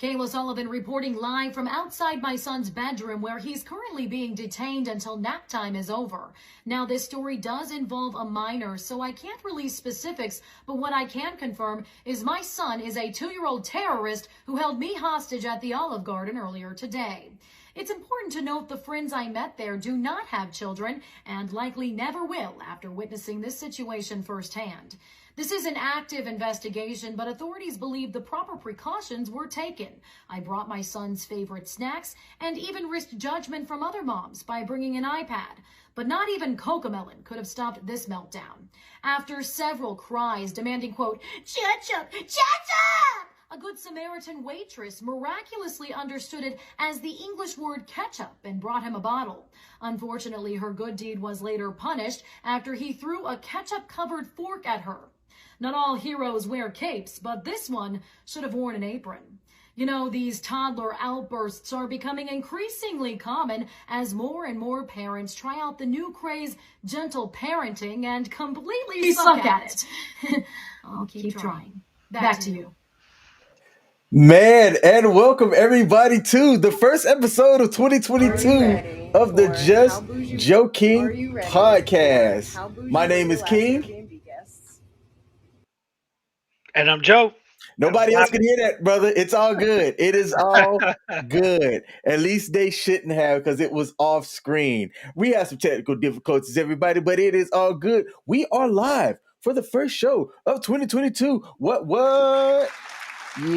Kayla Sullivan reporting live from outside my son's bedroom where he's currently being detained until nap time is over. Now, this story does involve a minor, so I can't release specifics, but what I can confirm is my son is a 2-year-old terrorist who held me hostage at the Olive Garden earlier today. It's important to note the friends I met there do not have children and likely never will after witnessing this situation firsthand. This is an active investigation, but authorities believe the proper precautions were taken. I brought my son's favorite snacks and even risked judgment from other moms by bringing an iPad. But not even Cocomelon could have stopped this meltdown. After several cries demanding, quote, "Ketchup, ketchup!" a Good Samaritan waitress miraculously understood it as the English word ketchup and brought him a bottle. Unfortunately, her good deed was later punished after he threw a ketchup-covered fork at her. Not all heroes wear capes, but this one should have worn an apron. You know, these toddler outbursts are becoming increasingly common as more and more parents try out the new craze, gentle parenting, and completely suck at it. I'll keep trying. Back to you. Man, and welcome everybody to the first episode of 2022 of the Just Joking podcast. My name is King. And I'm Joe. Nobody else can hear that, brother. It's all good. It is all good. At least they shouldn't have, because it was off screen. We had some technical difficulties, everybody, but it is all good. We are live for the first show of 2022. What? Yeah.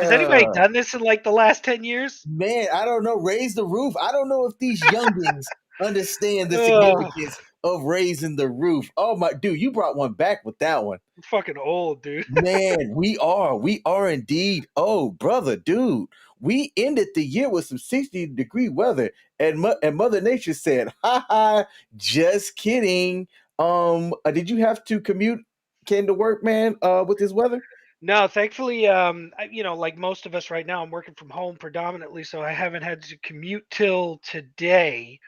Has anybody done this in like the last 10 years? Man, I don't know. Raise the roof. I don't know if these youngins understand the significance of raising the roof. Oh my dude, you brought one back with that one. I'm fucking old, dude. Man, we are indeed. Oh, brother, dude. We ended the year with some 60-degree weather, and Mother Nature said, "Ha ha, just kidding." Did you have to commute to work, man, with this weather? No, thankfully, like most of us right now, I'm working from home predominantly, so I haven't had to commute till today.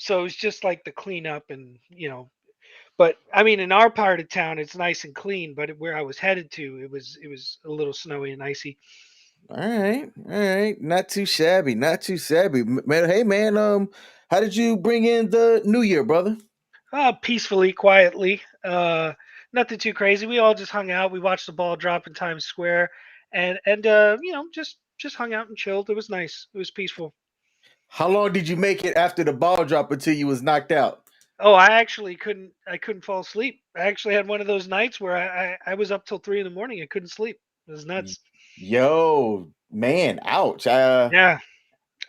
So it's just like the cleanup and, but I mean, in our part of town, it's nice and clean, but where I was headed to, it was a little snowy and icy. All right. Not too shabby. Man, hey, man, how did you bring in the new year, brother? Peacefully, quietly. Nothing too crazy. We all just hung out. We watched the ball drop in Times Square, and just hung out and chilled. It was nice. It was peaceful. How long did you make it after the ball drop until you was knocked out? Oh, I actually couldn't. I couldn't fall asleep. I actually had one of those nights where I was up till 3 in the morning. I couldn't sleep. It was nuts. Yo, man, ouch. Yeah,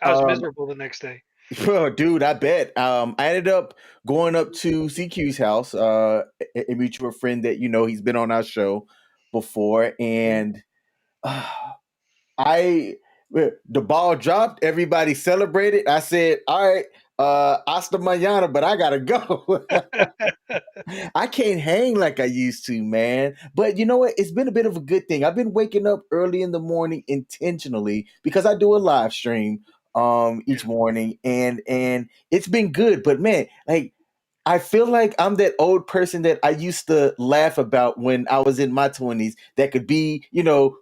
I was miserable the next day. Oh, dude, I bet. I ended up going up to CQ's house, a mutual friend that he's been on our show before, and the ball dropped. Everybody celebrated. I said, "All right, hasta mañana," but I gotta go. I can't hang like I used to, man. But you know what? It's been a bit of a good thing. I've been waking up early in the morning intentionally because I do a live stream each morning, and it's been good. But man, like, I feel like I'm that old person that I used to laugh about when I was in my 20s that could be,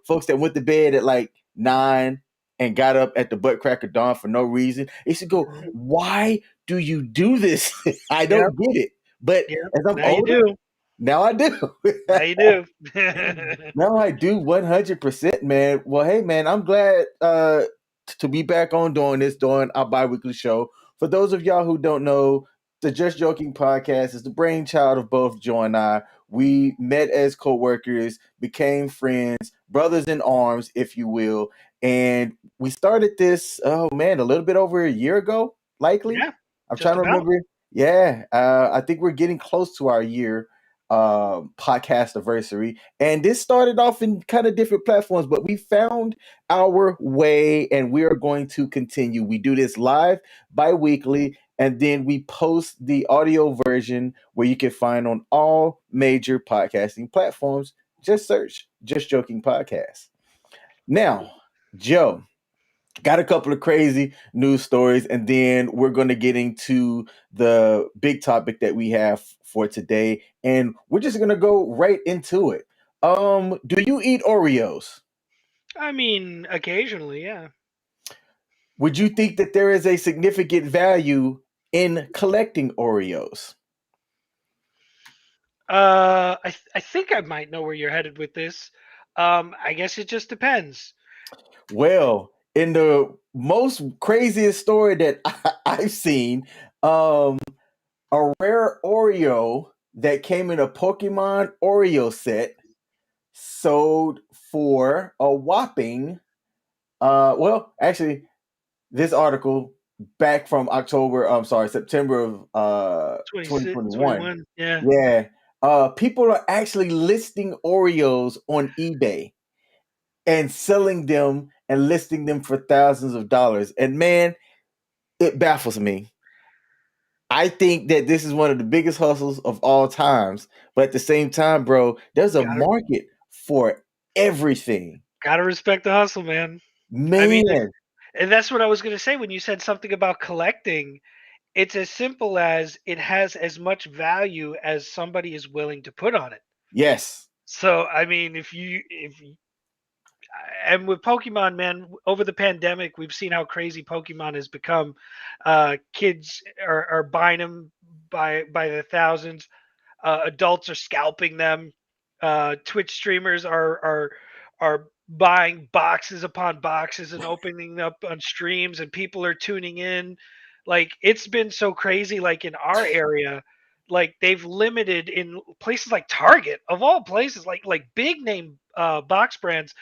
folks that went to bed at like 9 and got up at the butt crack of dawn for no reason. They should go, "Why do you do this?" I don't get it. But as I'm now older, you do. now I do. Now you do. Now I do 100%, man. Well, hey, man, I'm glad to be back on doing our bi-weekly show. For those of y'all who don't know, the Just Joking podcast is the brainchild of both Joe and I. We met as co-workers, became friends, brothers in arms, if you will. And we started this, oh man, a little bit over a year ago, likely. Yeah, I'm just trying to about. remember. Yeah, I think we're getting close to our year podcast anniversary. And this started off in kind of different platforms, but we found our way and we are going to continue. We do this live bi-weekly, and then we post the audio version where you can find on all major podcasting platforms. Just search Just Joking Podcast. Now, Joe, got a couple of crazy news stories, and then we're going to get into the big topic that we have for today, and we're just going to go right into it. Do you eat Oreos? I mean, occasionally, yeah. Would you think that there is a significant value in collecting Oreos? I think I might know where you're headed with this. I guess it just depends. Well, in the most craziest story that I've seen, a rare Oreo that came in a Pokemon Oreo set sold for a whopping, well, actually, this article back from September of 26, 2021. 21, yeah. Yeah. People are actually listing Oreos on eBay and selling them and listing them for thousands of dollars. And man, it baffles me. I think that this is one of the biggest hustles of all times. But at the same time, bro, there's a Gotta market for everything. gotta respect the hustle, man. I mean, Man, and that's what I was gonna say when you said something about collecting. It's as simple as it has as much value as somebody is willing to put on it. yes. So I mean, if and with Pokemon, man, over the pandemic, we've seen how crazy Pokemon has become. Kids are buying them by the thousands. Adults are scalping them. Twitch streamers are buying boxes upon boxes and opening up on streams, and people are tuning in. Like it's been so crazy. Like in our area, like they've limited in places like Target, of all places, like big name box brands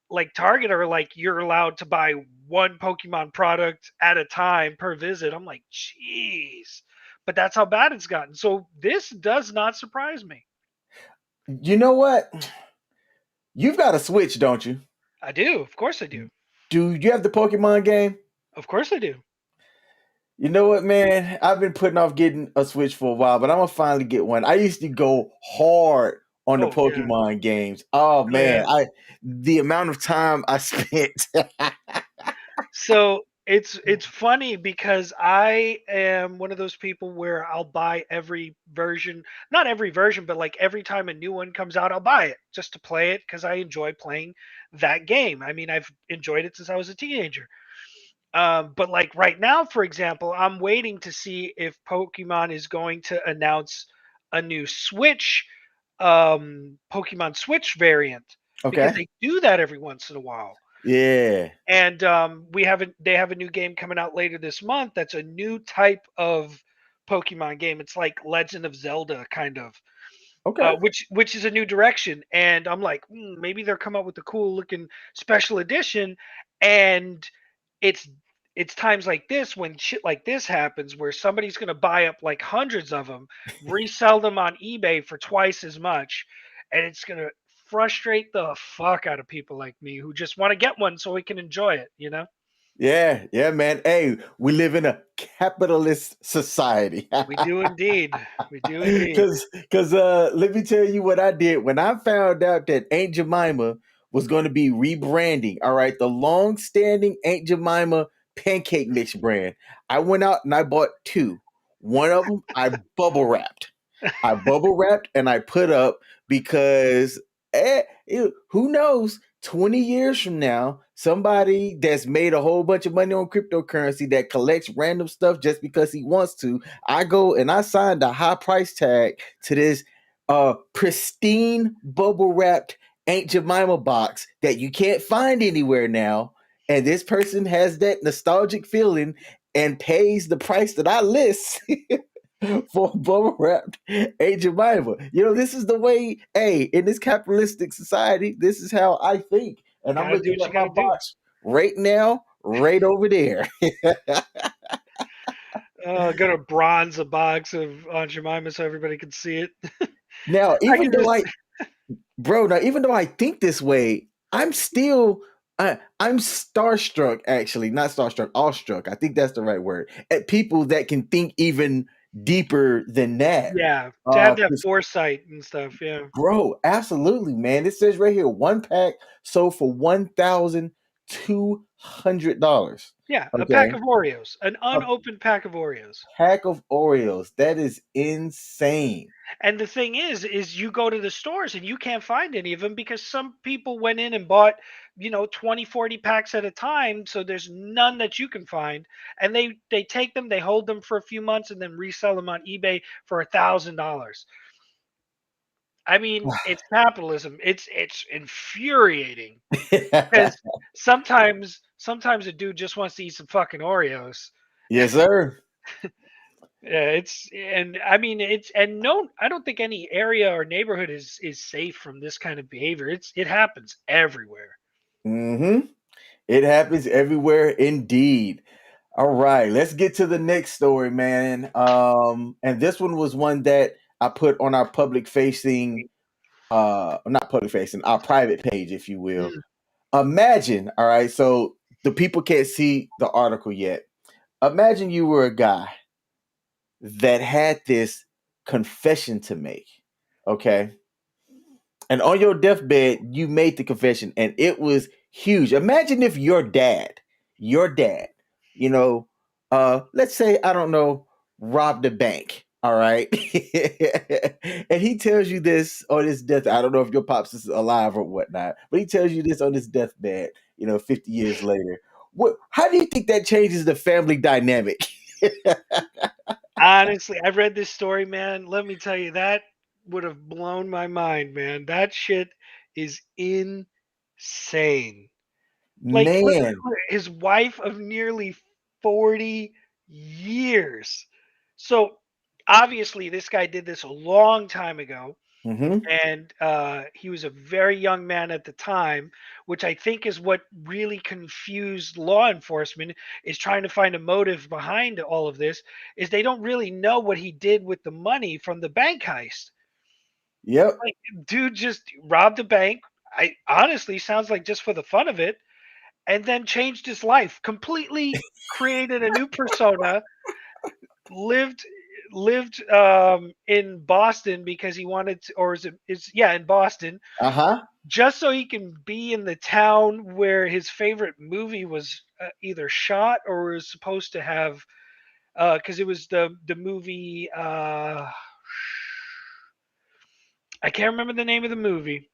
like Target are like you're allowed to buy one Pokemon product at a time per visit. I'm like, jeez. But that's how bad it's gotten. So this does not surprise me. You know what? You've got a Switch, don't you? I do. Of course I do. Do you have the Pokemon game? Of course I do. You know what, man? I've been putting off getting a Switch for a while, but I'm gonna finally get one. I used to go hard on the Oh yeah. Pokemon games. Oh Oh man, yeah. I the amount of time I spent. So it's funny because I am one of those people where I'll buy every version, not every version, but like every time a new one comes out, I'll buy it just to play it because I enjoy playing that game. I mean, I've enjoyed it since I was a teenager. But like right now, for example, I'm waiting to see if Pokemon is going to announce a new Switch, Pokemon Switch variant, because Okay. they do that every once in a while. Yeah. And they have a new game coming out later this month. That's a new type of Pokemon game. It's like Legend of Zelda, kind of, Okay. which is a new direction. And I'm like, maybe they'll come up with a cool looking special edition, and it's it's times like this when shit like this happens where somebody's going to buy up like hundreds of them, resell them on eBay for twice as much, and it's going to frustrate the fuck out of people like me who just want to get one so we can enjoy it, you know? Yeah, yeah, man. Hey, we live in a capitalist society. We do indeed. We do indeed. Cause let me tell you what I did when I found out that Aunt Jemima was going to be rebranding. All right, the long-standing Aunt Jemima pancake mix brand. I went out and I bought two. One of them I bubble wrapped. I bubble wrapped and I put up because who knows? 20 years from now, somebody that's made a whole bunch of money on cryptocurrency that collects random stuff just because he wants to, I go and I signed a high price tag to this pristine bubble wrapped Aunt Jemima box that you can't find anywhere now. And this person has that nostalgic feeling and pays the price that I list for bubble wrapped Aunt Jemima. You know, this is the way, hey, in this capitalistic society, this is how I think. And I'm Gotta do looking what you at my gotta do. box right now, right over there. Gonna bronze a box of Aunt Jemima so everybody can see it. Now, I can just even though I think this way, I'm still I'm starstruck, actually, not starstruck, awestruck. I think that's the right word. At people that can think even deeper than that. yeah, to have Uh that foresight and stuff, yeah. Bro, absolutely, man. It says right here, one pack sold for $1,200. $200. Yeah, a pack Okay, of Oreos, an a unopened pack of Oreos. pack of Oreos. That is insane. And the thing is you go to the stores and you can't find any of them because some people went in and bought, 20, 40 packs at a time. So there's none that you can find. And they take them, they hold them for a few months and then resell them on eBay for $1,000. I mean, it's capitalism. It's infuriating because sometimes a dude just wants to eat some fucking Oreos. Yes, sir. Yeah, and I mean it's and no, I don't think any area or neighborhood is safe from this kind of behavior. It happens everywhere. Hmm. It happens everywhere indeed. All right, let's get to the next story, man. And this one was one that I put on our public facing, not public facing, our private page, if you will. Mm. Imagine, all right, so the people can't see the article yet. Imagine you were a guy that had this confession to make, okay? And on your deathbed, you made the confession and it was huge. Imagine if your dad, you know, let's say, I don't know, robbed a bank. All right. And he tells you this on his death. I don't know if your pops is alive or whatnot, but he tells you this on his deathbed, 50 years later. How do you think that changes the family dynamic? Honestly, I read this story, man. Let me tell you, that would have blown my mind, man. That shit is insane. Like Man. his wife of nearly 40 years. So obviously this guy did this a long time ago. Hmm. And he was a very young man at the time, which I think is what really confused law enforcement, is trying to find a motive behind all of this. Is they don't really know what he did with the money from the bank heist. Yep. Like, dude just robbed a bank. I honestly sounds like just for the fun of it, and then changed his life completely, created a new persona, lived in Boston because he wanted to, or is yeah, in Boston, Uh-huh. just so he can be in the town where his favorite movie was either shot or was supposed to have, because it was the movie, I can't remember the name of the movie.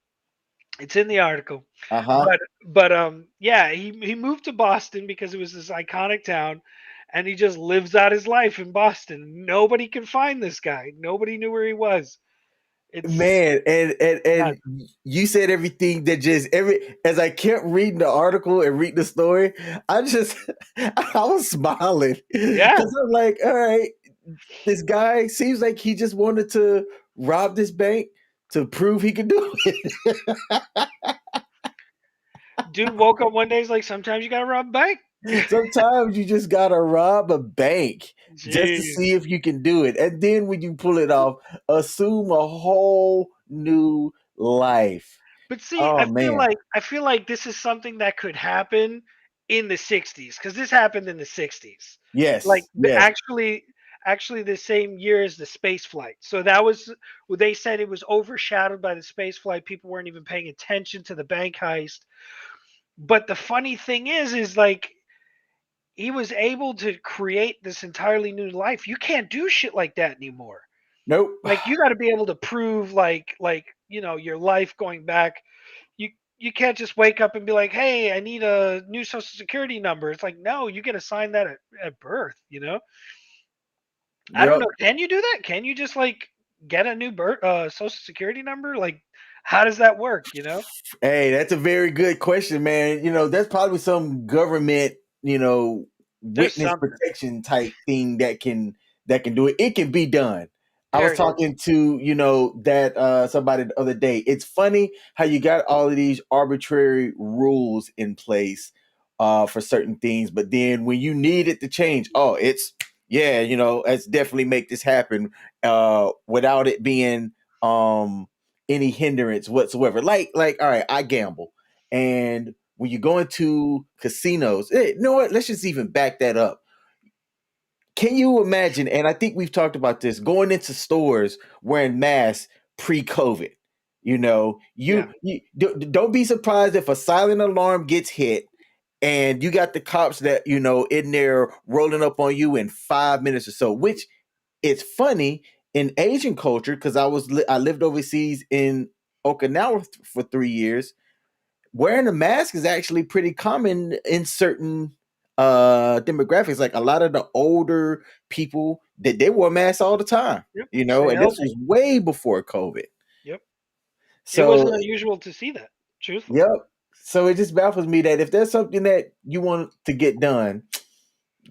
It's in the article. Uh-huh. But yeah, he moved to Boston because it was this iconic town, and he just lives out his life in Boston. Nobody can find this guy. Nobody knew where he was. It's Man, and nuts. you said everything that just every as I kept reading the article and reading the story, I just I was smiling Yeah, because I'm like, all right, this guy seems like he just wanted to rob this bank to prove he could do it. dude woke up one day. He's like, sometimes you gotta rob a bank. Sometimes you just gotta rob a bank just to Jeez. see if you can do it, and then when you pull it off, assume a whole new life. But see, Oh man, I feel like this is something that could happen in the '60s because this happened in the '60s. Like yes, yes. actually the same year as the space flight. So that was, well, they said it was overshadowed by the space flight. People weren't even paying attention to the bank heist. But the funny thing is like he was able to create this entirely new life. You can't do shit like that anymore. Nope. Like you got to be able to prove your life going back. You can't just wake up and be like, "Hey, I need a new social security number." It's like, no, you get assigned that at birth. I don't Yep. know. Can you do that? Can you just like get a new social security number? Like, how does that work? Hey, that's a very good question, man. That's probably some government, There's witness something. protection type thing that can do it. It can be done. I was There it is. talking to, that somebody the other day. It's funny how you got all of these arbitrary rules in place for certain things, but then when you need it to change, oh, it's yeah, let's definitely make this happen without it being any hindrance whatsoever. Like, all right, I gamble, and when you go into casinos, you know what? Let's just even back that up. Can you imagine? And I think we've talked about this, going into stores wearing masks pre-COVID. You Yeah. don't be surprised if a silent alarm gets hit and you got the cops that in there rolling up on you in 5 minutes or so. Which it's funny in Asian culture because I lived overseas in Okinawa for 3 years. Wearing a mask is actually pretty common in certain demographics. Like a lot of the older people that they wore masks all the time, Yep. and Stay this healthy. was way before COVID. Yep. It So, wasn't unusual to see that, truthfully. yep. So it just baffles me that if there's something that you want to get done,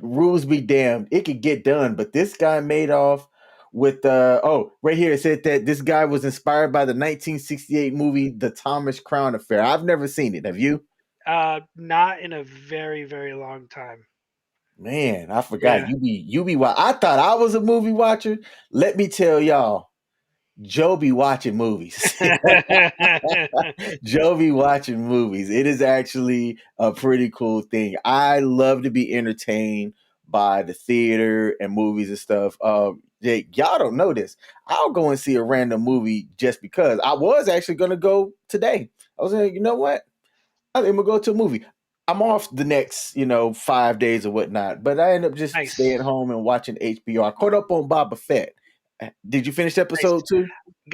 rules be damned, it could get done. But this guy made off with right here it said that this guy was inspired by the 1968 movie The Thomas Crown Affair. I've never seen it. Have you? Not in a very, very long time. Man, I forgot Yeah. you be I thought I was a movie watcher. Let me tell y'all, Joe be watching movies. Joe be watching movies. It is actually a pretty cool thing. I love to be entertained by the theater and movies and stuff. Jake, y'all don't know this. I'll go and see a random movie just because. I was actually gonna go today. I was like, you know what? I think I'm gonna go to a movie. I'm off the next, 5 days or whatnot, but I end up just Nice. staying home and watching HBO. I caught up on Boba Fett. Did you finish episode 2?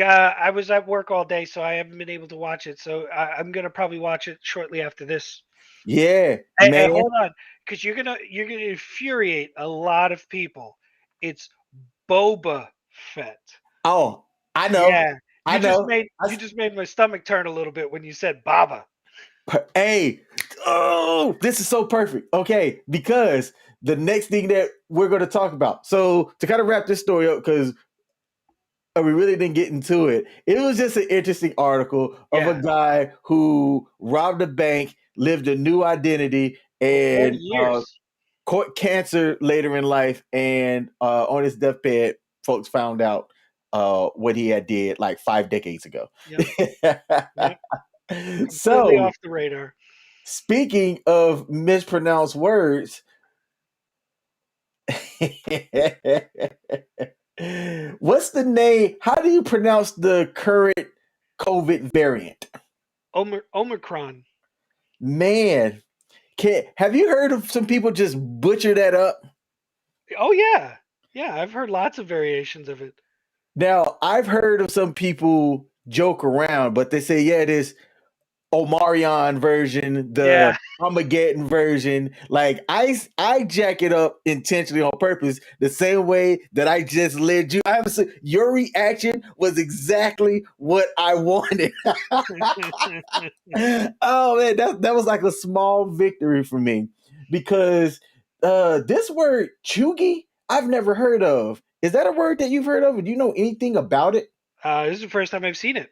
I was at work all day, so I haven't been able to watch it. So I'm gonna probably watch it shortly after this. Yeah, Hey, man. hold on, because you're gonna infuriate a lot of people. It's Boba Fett. Oh, I know. Yeah, I know. you just made my stomach turn a little bit when you said Baba. Hey, this is so perfect. Okay, because the next thing that we're going to talk about. So to kind of wrap this story up, because we really didn't get into it. It was just an interesting article of a guy who robbed a bank, lived a new identity, For 40 and years. caught cancer later in life. And on his deathbed, folks found out what he had did like 5 decades ago. Yep. Completely So, off the radar. speaking of mispronounced words, what's the name? How do you pronounce the current COVID variant? Omicron. Man, have you heard of some people just butcher that up? Oh yeah, yeah. I've heard lots of variations of it. Now, I've heard of some people joke around, but they say, yeah, it is Omarion version, the Yeah. Armageddon version. Like I jack it up intentionally on purpose, the same way that I just led you. Your reaction was exactly what I wanted. Oh man, that was like a small victory for me because this word chuggy I've never heard of. Is that a word that you've heard of? Do you know anything about it? This is the first time I've seen it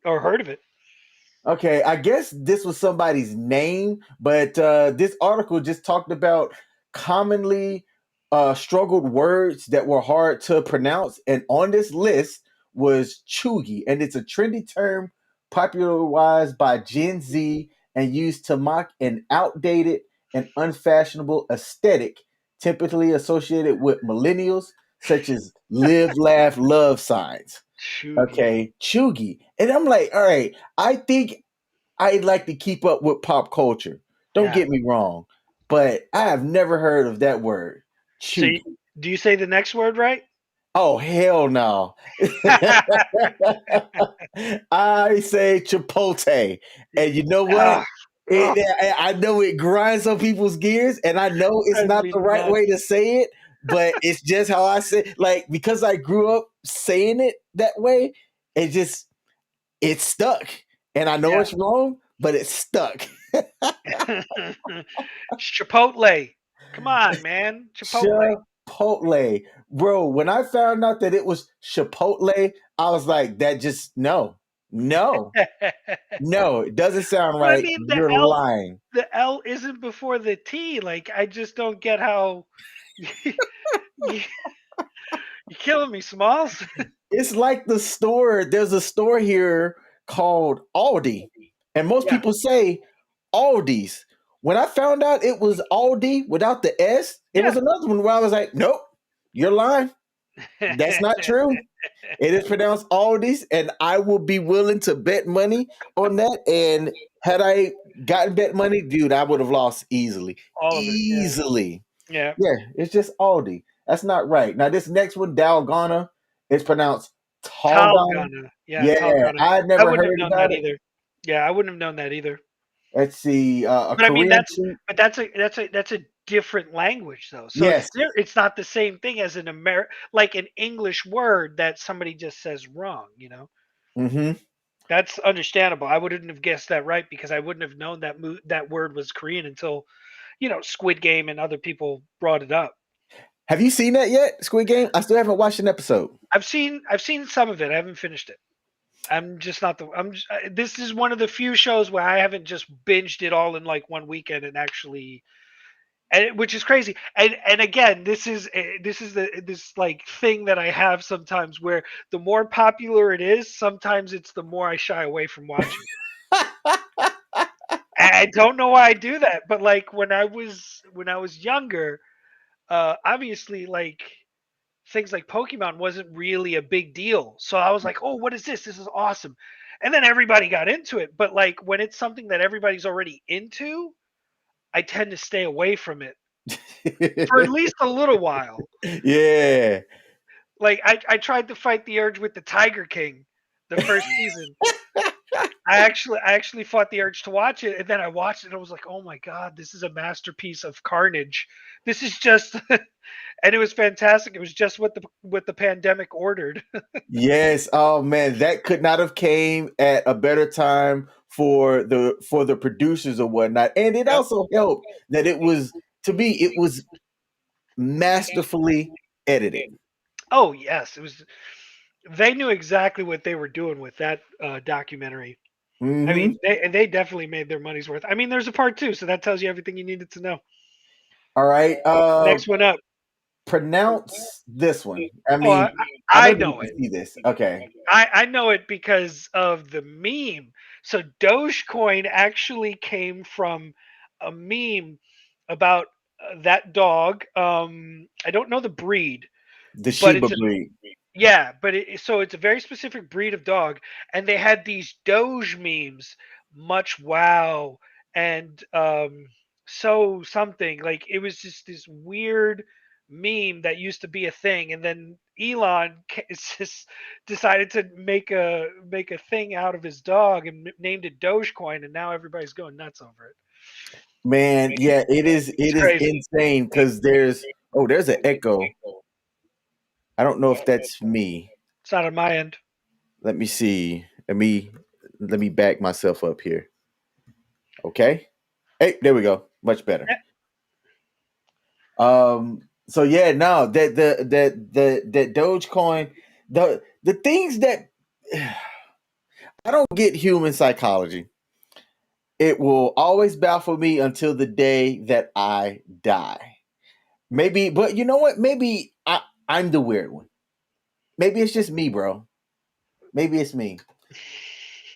or heard of it. Okay, I guess this was somebody's name, but this article just talked about commonly struggled words that were hard to pronounce, and on this list was chuggy, and it's a trendy term popularized by Gen Z and used to mock an outdated and unfashionable aesthetic typically associated with millennials, such as live, laugh, love signs. Chuggy. Okay, chuggy. And I'm like, all right, I think I'd like to keep up with pop culture. Don't get me wrong, but I have never heard of that word. So, do you say the next word right? Oh, hell no. I say chipotle. And you know what? I know it grinds some people's gears, and I know it's not the right way to say it, but it's just how I say it. Like, because I grew up saying it that way, it's stuck. And I know it's wrong, but it's stuck. Chipotle. Come on, man. Chipotle. Chipotle. Bro, when I found out that it was Chipotle, I was like, that just no, it doesn't sound But I right. mean, You're lying. the L isn't before the T. Like, I just don't get how you're killing me, Smalls. It's like the store. There's a store here called Aldi, and most people say Aldi's. When I found out it was Aldi without the S, it was another one where I was like, nope, you're lying. That's not true. It is pronounced Aldi's, and I will be willing to bet money on that. And had I gotten bet money, dude, I would have lost easily. All of it. Easily. Yeah. Yeah, it's just Aldi. That's not right. Now, this next one, Dalgona, it's pronounced Talgona. Talgana. Yeah, Yeah, Talgana. I had I never wouldn't have heard known about that it. either. Yeah, I wouldn't have known that either. Let's see, a But I mean, Korean treat. that's a different language though. So Yes. it's not the same thing as like an English word that somebody just says wrong. Mm-hmm. That's understandable. I wouldn't have guessed that right because I wouldn't have known that word was Korean until Squid Game and other people brought it up. Have you seen that yet, Squid Game? I still haven't watched an episode. I've seen some of it. I haven't finished it. I'm just not the. This is one of the few shows where I haven't just binged it all in like one weekend and actually, which is crazy. And again, this like thing that I have sometimes where the more popular it is, sometimes it's the more I shy away from watching. I don't know why I do that, but like when I was younger, obviously like things like Pokemon wasn't really a big deal. So I was like, "Oh, what is this? This is awesome." And then everybody got into it, but like when it's something that everybody's already into, I tend to stay away from it for at least a little while. Yeah. Like I tried to fight the urge with the Tiger King the first season. I actually fought the urge to watch it, and then I watched it and I was like, "Oh my god, this is a masterpiece of carnage. This is just and it was fantastic. It was just what the pandemic ordered." Yes. Oh man, that could not have came at a better time for the producers or whatnot. And it Yep. also helped that it was, to me, it was masterfully edited. Oh yes, it was. They knew exactly what they were doing with that documentary. I Mm-hmm. mean, they definitely made their money's worth. I mean, there's a part two, so that tells you everything you needed to know. All right. Next one up. Pronounce this one. I Oh, mean, I know I that you know can it. see this. Okay. I know it because of the meme. So Dogecoin actually came from a meme about that dog. I don't know the breed, The but Shiba it's a breed. yeah, but so it's a very specific breed of dog, and they had these Doge memes, much wow, and so something like it was just this weird meme that used to be a thing, and then Elon just decided to make a thing out of his dog and named it Dogecoin, and now everybody's going nuts over it. Man, yeah, It's it is crazy. insane because there's an echo. I don't know if that's me. It's not on my end. Let me see. Let me back myself up here. Okay. Hey, there we go. Much better. So yeah, no, that Dogecoin, the things that I don't get human psychology. It will always baffle me until the day that I die. Maybe, but you know what? Maybe I'm the weird one. Maybe it's just me, bro. Maybe it's me.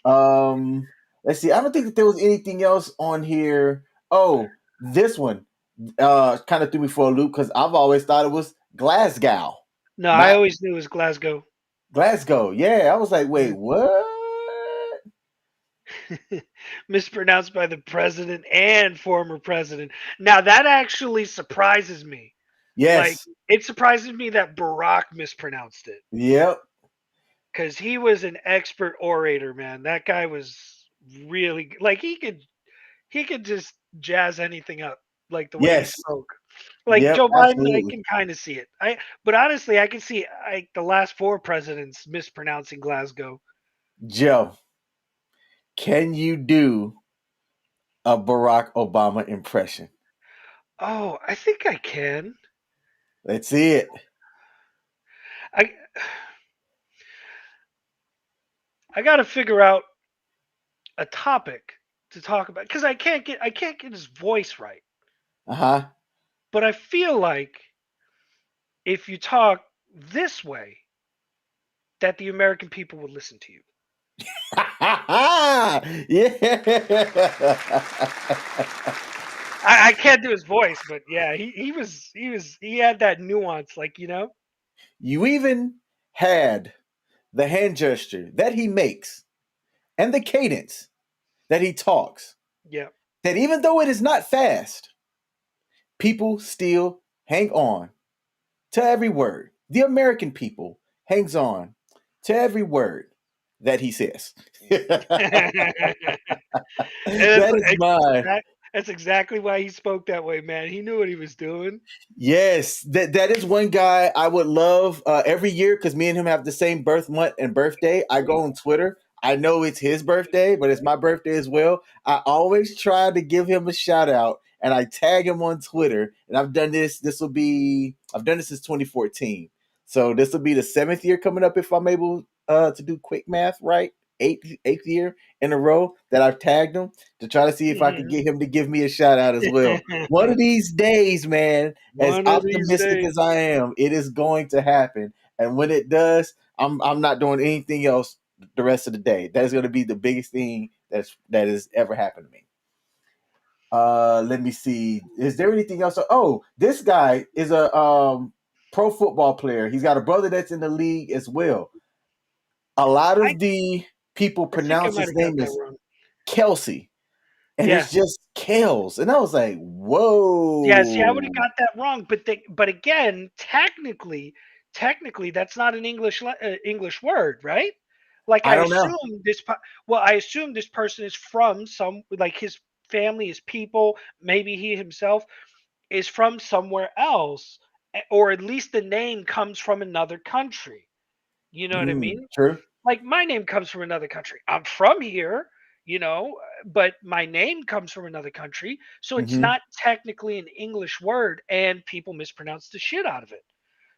Um, let's see. I don't think that there was anything else on here. Oh, this one kind of threw me for a loop because I've always thought it was Glasgow, No, I not always knew it was Glasgow. Glasgow. Yeah, I was like, wait, Yeah. what? Mispronounced by the president and former president. Now that actually surprises me. Like Yes. it surprises me that Barack mispronounced it Yep. because he was an expert orator, man. That guy was really like he could just jazz anything up like the way he Yes. spoke. Like Yep. Joe Biden, I Absolutely. can kind of see it. But honestly, I can see like the last four presidents mispronouncing Glasgow. Joe, can you do a Barack Obama impression? Oh, I think I can. Let's see it. I I got to figure out a topic to talk about because I can't get his voice right. Uh huh. But I feel like if you talk this way, that the American people would listen to you. Yeah. I can't do his voice, but yeah, he had that nuance, like You even had the hand gesture that he makes and the cadence that he talks. Yeah. that even though it is not fast, people still hang on to every word. The American people hangs on to every word that he says. And That is mine. that's exactly why he spoke that way, man. He knew what he was doing. Yes, that is one guy I would love every year because me and him have the same birth month and birthday. I go on Twitter. I know it's his birthday, but it's my birthday as well. I always try to give him a shout out and I tag him on Twitter. And I've done this. I've done this since 2014. So this will be the 7th year coming up if I'm able to do quick math right. Eighth year in a row that I've tagged him to try to see if I could Mhm. get him to give me a shout out as well. One of these days, man, as One of these optimistic days. as I am, it is going to happen. And when it does, I'm not doing anything else the rest of the day. That is going to be the biggest thing that has ever happened to me. Let me see. Is there anything else? Oh, this guy is a pro football player. He's got a brother that's in the league as well. A lot I of the people I think I pronounce might his have got name that as wrong. Kelsey, and Yeah. it's just Kels. And I was like, Yeah, see, I would have whoa. got that wrong, but again, technically, that's not an English word, right? Like I don't know. I assume this person is from like his family, his people, maybe he himself is from somewhere else, or at least the name comes from another country. You know what I mean? True. Like my name comes from another country. I'm from here, but my name comes from another country, so it's Hmm. not technically an English word, and people mispronounce the shit out of it.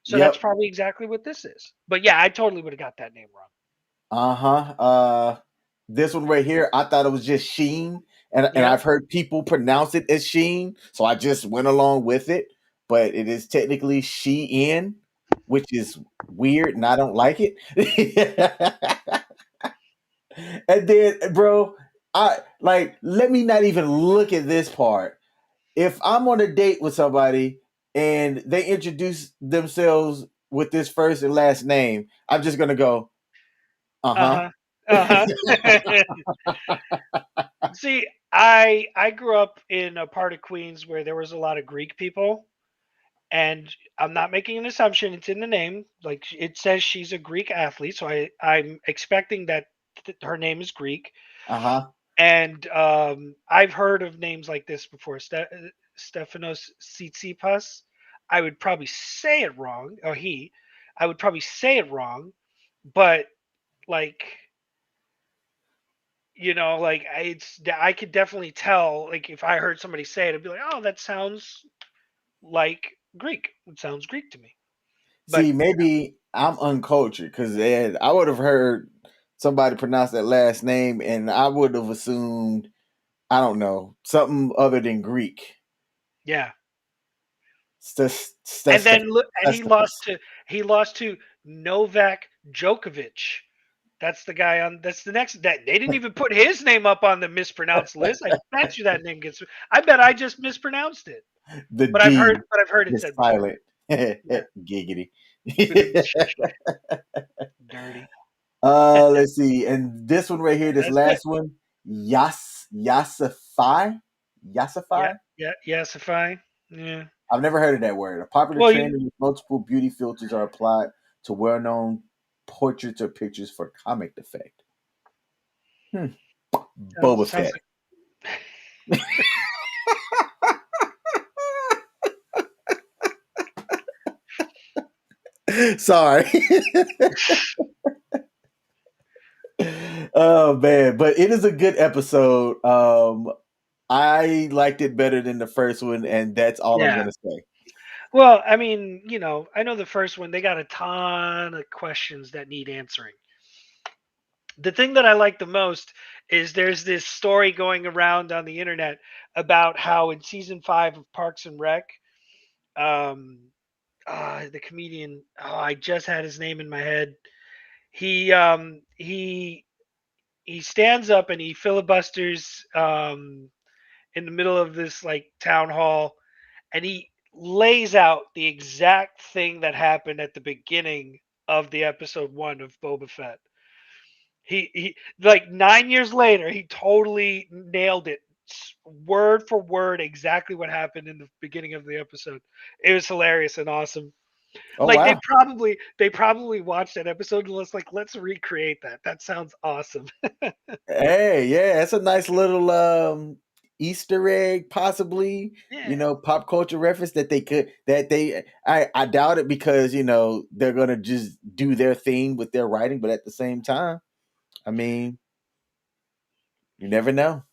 So that's Yep. probably exactly what this is. But yeah, I totally would have got that name wrong. Uh-huh. This one right here, I thought it was just Sheen, and Yep. I've heard people pronounce it as Sheen, so I just went along with it. But it is technically Shein, which is weird, and I don't like it. And then, bro, I like let me not even look at this part. If I'm on a date with somebody and they introduce themselves with this first and last name, I'm just gonna go, Uh uh-huh. huh. Uh huh. See, I grew up in a part of Queens where there was a lot of Greek people, and I'm not making an assumption. It's in the name. Like it says she's a Greek athlete, so I'm expecting that her name is Greek. Uh-huh. And I've heard of names like this before. Stefanos Tsitsipas. I would probably say it wrong. Or he. I would probably say it wrong, but like I could definitely tell. Like if I heard somebody say it, I'd be like, oh, that sounds like Greek. It sounds Greek to me. But See, maybe I'm uncultured because I would have heard somebody pronounce that last name and I would have assumed, I don't know, something other than Greek. yeah, and Stuff. then look, and he lost to Novak Djokovic. That's the guy on. That's the next. That they didn't even put his name up on the mispronounced list. I bet you that name gets. I bet I just mispronounced it. The But I've heard. D But I've heard it is said before. silent. Yeah. Giggity. Dirty. Let's see. And this one right here, this That's it. last one, Yasify. Yeah. Yasify? Yeah. Yes. If I. Yeah. I've never heard of that word. A popular Well, trend in which multiple beauty filters are applied to well-known portraits or pictures for comic effect. Hmm. Boba sounds Fett. like. Sorry. Oh man, but it is a good episode. I liked it better than the first one, and that's all I'm Yeah. gonna say. Well, I mean, I know the first one. They got a ton of questions that need answering. The thing that I like the most is there's this story going around on the internet about how in season 5 of Parks and Rec, um, the comedian, I just had his name in my head. He stands up and he filibusters in the middle of this like town hall, and he lays out the exact thing that happened at the beginning of the episode 1 of Boba Fett. He like 9 years later, he totally nailed it word for word exactly what happened in the beginning of the episode. It was hilarious and awesome. Oh Like wow. they probably watched that episode and was like, let's recreate that. That sounds awesome. Hey, yeah, it's a nice little Easter egg, possibly, Yeah. pop culture reference I doubt it because, they're gonna just do their thing with their writing, but at the same time, I mean, you never know.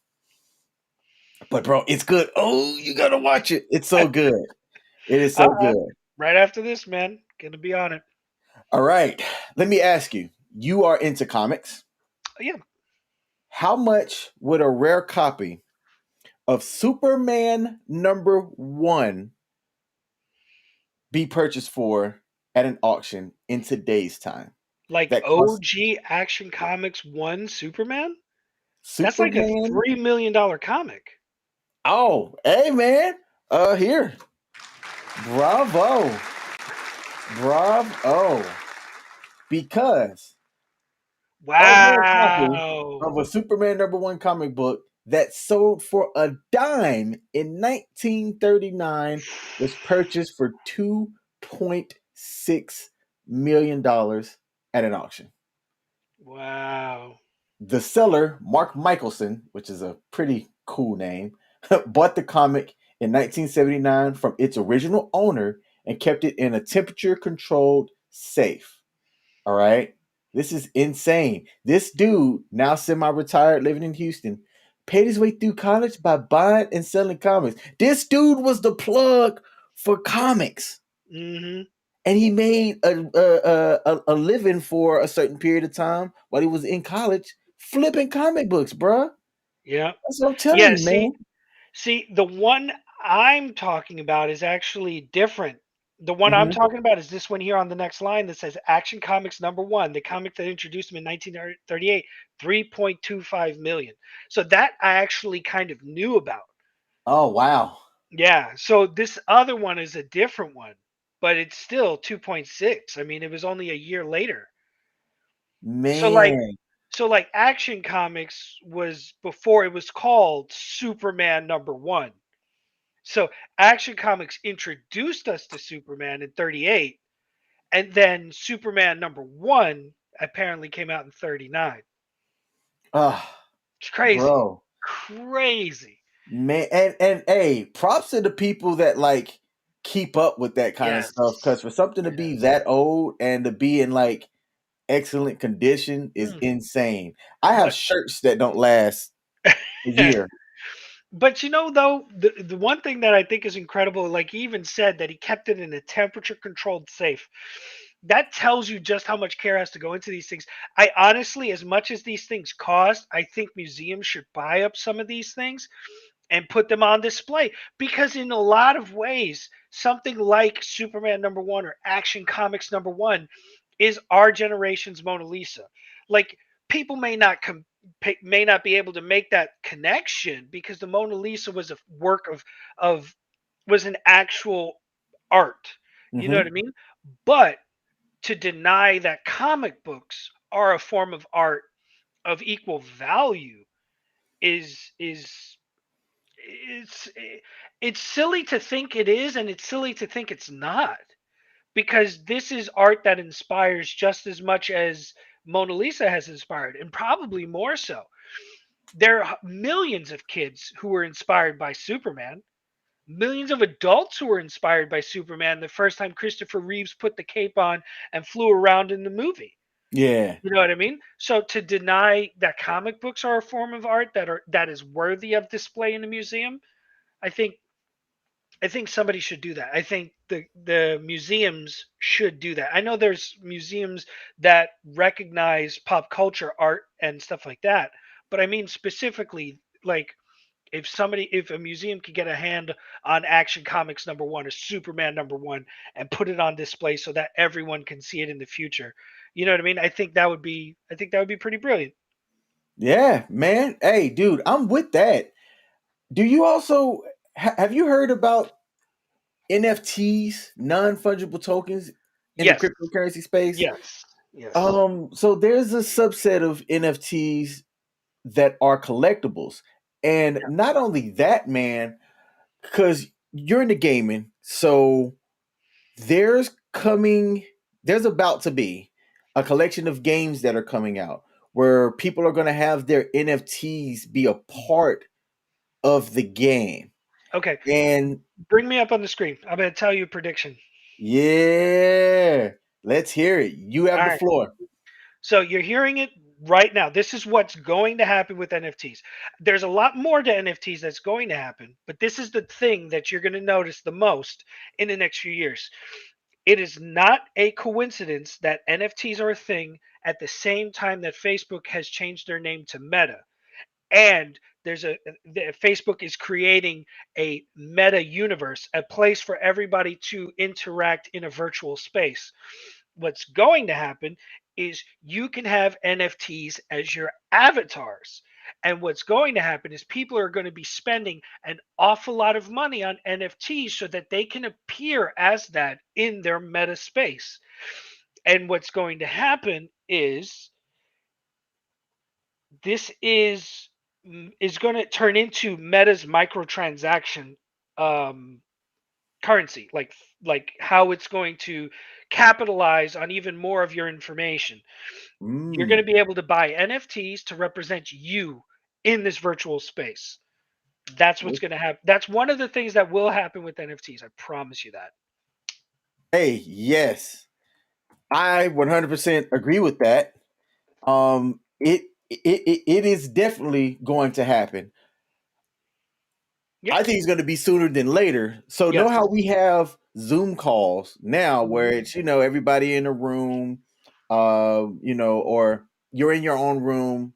But bro, it's good. Oh, you gotta watch it. It's so good. It is so Uh-uh. good. Right after this, man. Gonna be on it. All right. Let me ask you. You are into comics. Yeah. How much would a rare copy of Superman #1 be purchased for at an auction in today's time? Like That costs OG Action Comics 1 Superman? That's like a Superman. $3 million comic. Oh, hey man. Here. Bravo. Bravo. Because a rare copy Wow. of a Superman #1 comic book that sold for a dime in 1939 was purchased for $2.6 million at an auction. Wow. The seller, Mark Michelson, which is a pretty cool name, bought the comic in 1979 from its original owner and kept it in a temperature controlled safe. All right. This is insane. This dude, now semi retired, living in Houston, paid his way through college by buying and selling comics. This dude was the plug for comics. Mm-hmm. And he made a living for a certain period of time while he was in college flipping comic books, bruh. Yeah. That's what I'm telling Yeah, you, man. see, the one I'm talking about is actually different. The one I'm Mhm. talking about is this one here on the next line that says Action Comics #1, the comic that introduced him in 1938, 3.25 million. So that I actually kind of knew about. Oh, wow. Yeah, so this other one is a different one, but it's still 2.6. I mean, it was only a year later. So like Man. so like Action Comics was before it was called Superman #1. So Action Comics introduced us to Superman in 38, and then Superman #1 apparently came out in 39. It's crazy. Bro. Crazy. Man, and hey, props to the people that like keep up with that kind of stuff. Because Yes. for something to be Yes. that old and to be in like excellent condition is Mm. insane. I have But shirts that don't last a year. but though the one thing that I think is incredible, like he even said that he kept it in a temperature controlled safe. That tells you just how much care has to go into these things. I honestly, as much as these things cost, I think museums should buy up some of these things and put them on display because in a lot of ways something like Superman #1 or Action Comics #1 is our generation's Mona Lisa. Like people may not be able to make that connection because the Mona Lisa was a work of was an actual art. You know what I Hmm. mean? But to deny that comic books are a form of art of equal value is it's it's silly to think it is and it's silly to think it's not because this is art that inspires just as much as Mona Lisa has inspired and probably more so. There are millions of kids who were inspired by Superman, millions of adults who were inspired by Superman the first time Christopher Reeves put the cape on and flew around in the movie. Yeah. You know what I mean? So to deny that comic books are a form of art that is worthy of display in a museum, I think I think somebody should do that. I think the museums should do that. I know there's museums that recognize pop culture art and stuff like that, but I mean specifically like if a museum could get a hand on Action Comics #1 or Superman #1 and put it on display so that everyone can see it in the future. You know what I mean? I think that would be pretty brilliant. Yeah, man. Hey, dude, I'm with that. Do you also have you heard about NFTs, non-fungible tokens in the Yes. cryptocurrency space? Yes. Yes. So there's a subset of NFTs that are collectibles. And not only that, man, because you're into gaming, so there's coming, there's about to be a collection of games that are coming out where people are going to have their NFTs be a part of the game. Okay, And bring me up on the screen. I'm going to tell you a prediction. yeah, let's hear it. You have All the right. floor. So you're hearing it right now. This is what's going to happen with NFTs. There's a lot more to NFTs that's going to happen, but this is the thing that you're going to notice the most in the next few years. It is not a coincidence that NFTs are a thing at the same time that Facebook has changed their name to Meta. And Facebook is creating a meta universe, a place for everybody to interact in a virtual space. What's going to happen is you can have NFTs as your avatars. And what's going to happen is people are going to be spending an awful lot of money on NFTs so that they can appear as that in their meta space. And what's going to happen is this is going to turn into Meta's microtransaction um, currency, like how it's going to capitalize on even more of your information. You're going to Mm. be able to buy NFTs to represent you in this virtual space. That's what's going to happen. That's one of the things that will happen with NFTs. I promise you that. Hey, yes, I 100% agree with that. It is definitely going to happen. Yep. I think it's going to be sooner than later. So know Yes. how we have Zoom calls now, where Mhm. it's everybody in a room, or you're in your own room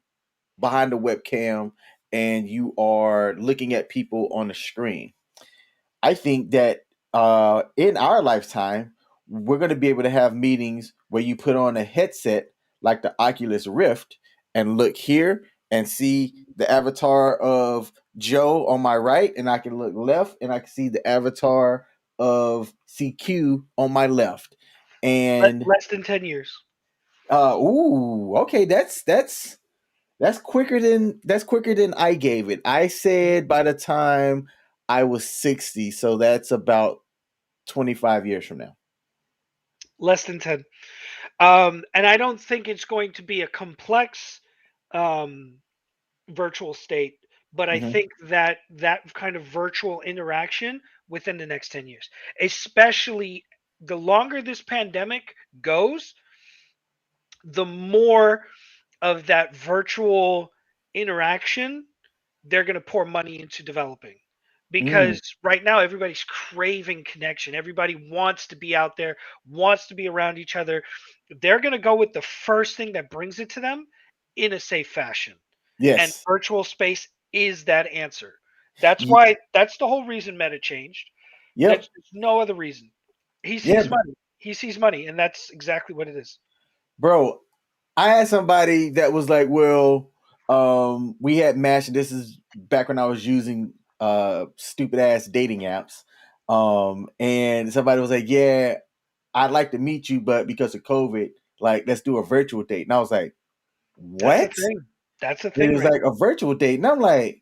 behind the webcam, and you are looking at people on the screen. I think that in our lifetime, we're going to be able to have meetings where you put on a headset like the Oculus Rift and look here and see the avatar of Joe on my right, and I can look left and I can see the avatar of CQ on my left. And Less than 10 years. okay, that's quicker than I gave it. I said by the time I was 60, so that's about 25 years from now. Less than 10. And I don't think it's going to be a complex um, virtual state, but I Mhm. think that that kind of virtual interaction within the next 10 years, especially the longer this pandemic goes, the more of that virtual interaction they're going to pour money into developing. Mm. Because right now everybody's craving connection. Everybody wants to be out there, wants to be around each other. They're going to go with the first thing that brings it to them in a safe fashion. And Yes. virtual space is that answer. That's Ye- why that's the whole reason Meta changed. Yep. There's no other reason. He Yeah, sees money. He sees money, and that's exactly what it is. bro. I had somebody that was like, "Well, we had matched. This is back when I was using stupid ass dating apps." And somebody was like, "Yeah, I'd like to meet you, but because of COVID, like, let's do a virtual date." And I was like, That's the "What?" thing. That's the And it thing was right like a virtual date, and I'm like,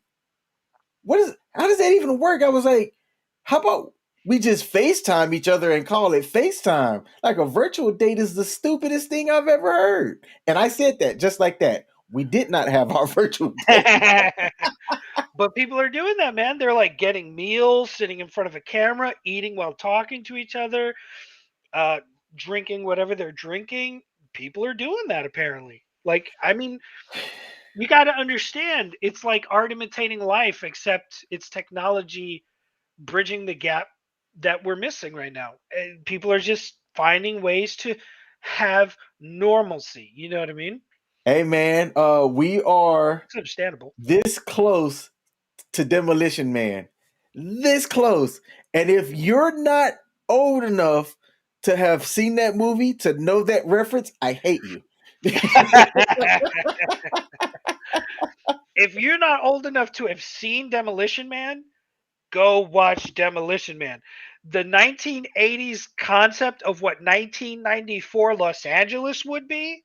"What is? How does that even work?" I was like, "How about we just FaceTime each other and call it FaceTime? Like a virtual date is the stupidest thing I've ever heard." And I said that just like that. We did not have our virtual date. now. But people are doing that, man. They're like getting meals, sitting in front of a camera, eating while talking to each other, uh, drinking whatever they're drinking. People are doing that apparently. Like, I mean, you got to understand, it's like art imitating life, except it's technology bridging the gap that we're missing right now. And people are just finding ways to have normalcy. You know what I mean? Hey man, we are It's understandable. this close to Demolition Man. This close. And if you're not old enough to have seen that movie to know that reference, I hate you. If you're not old enough to have seen Demolition Man, go watch Demolition Man. The 1980s concept of what 1994 Los Angeles would be,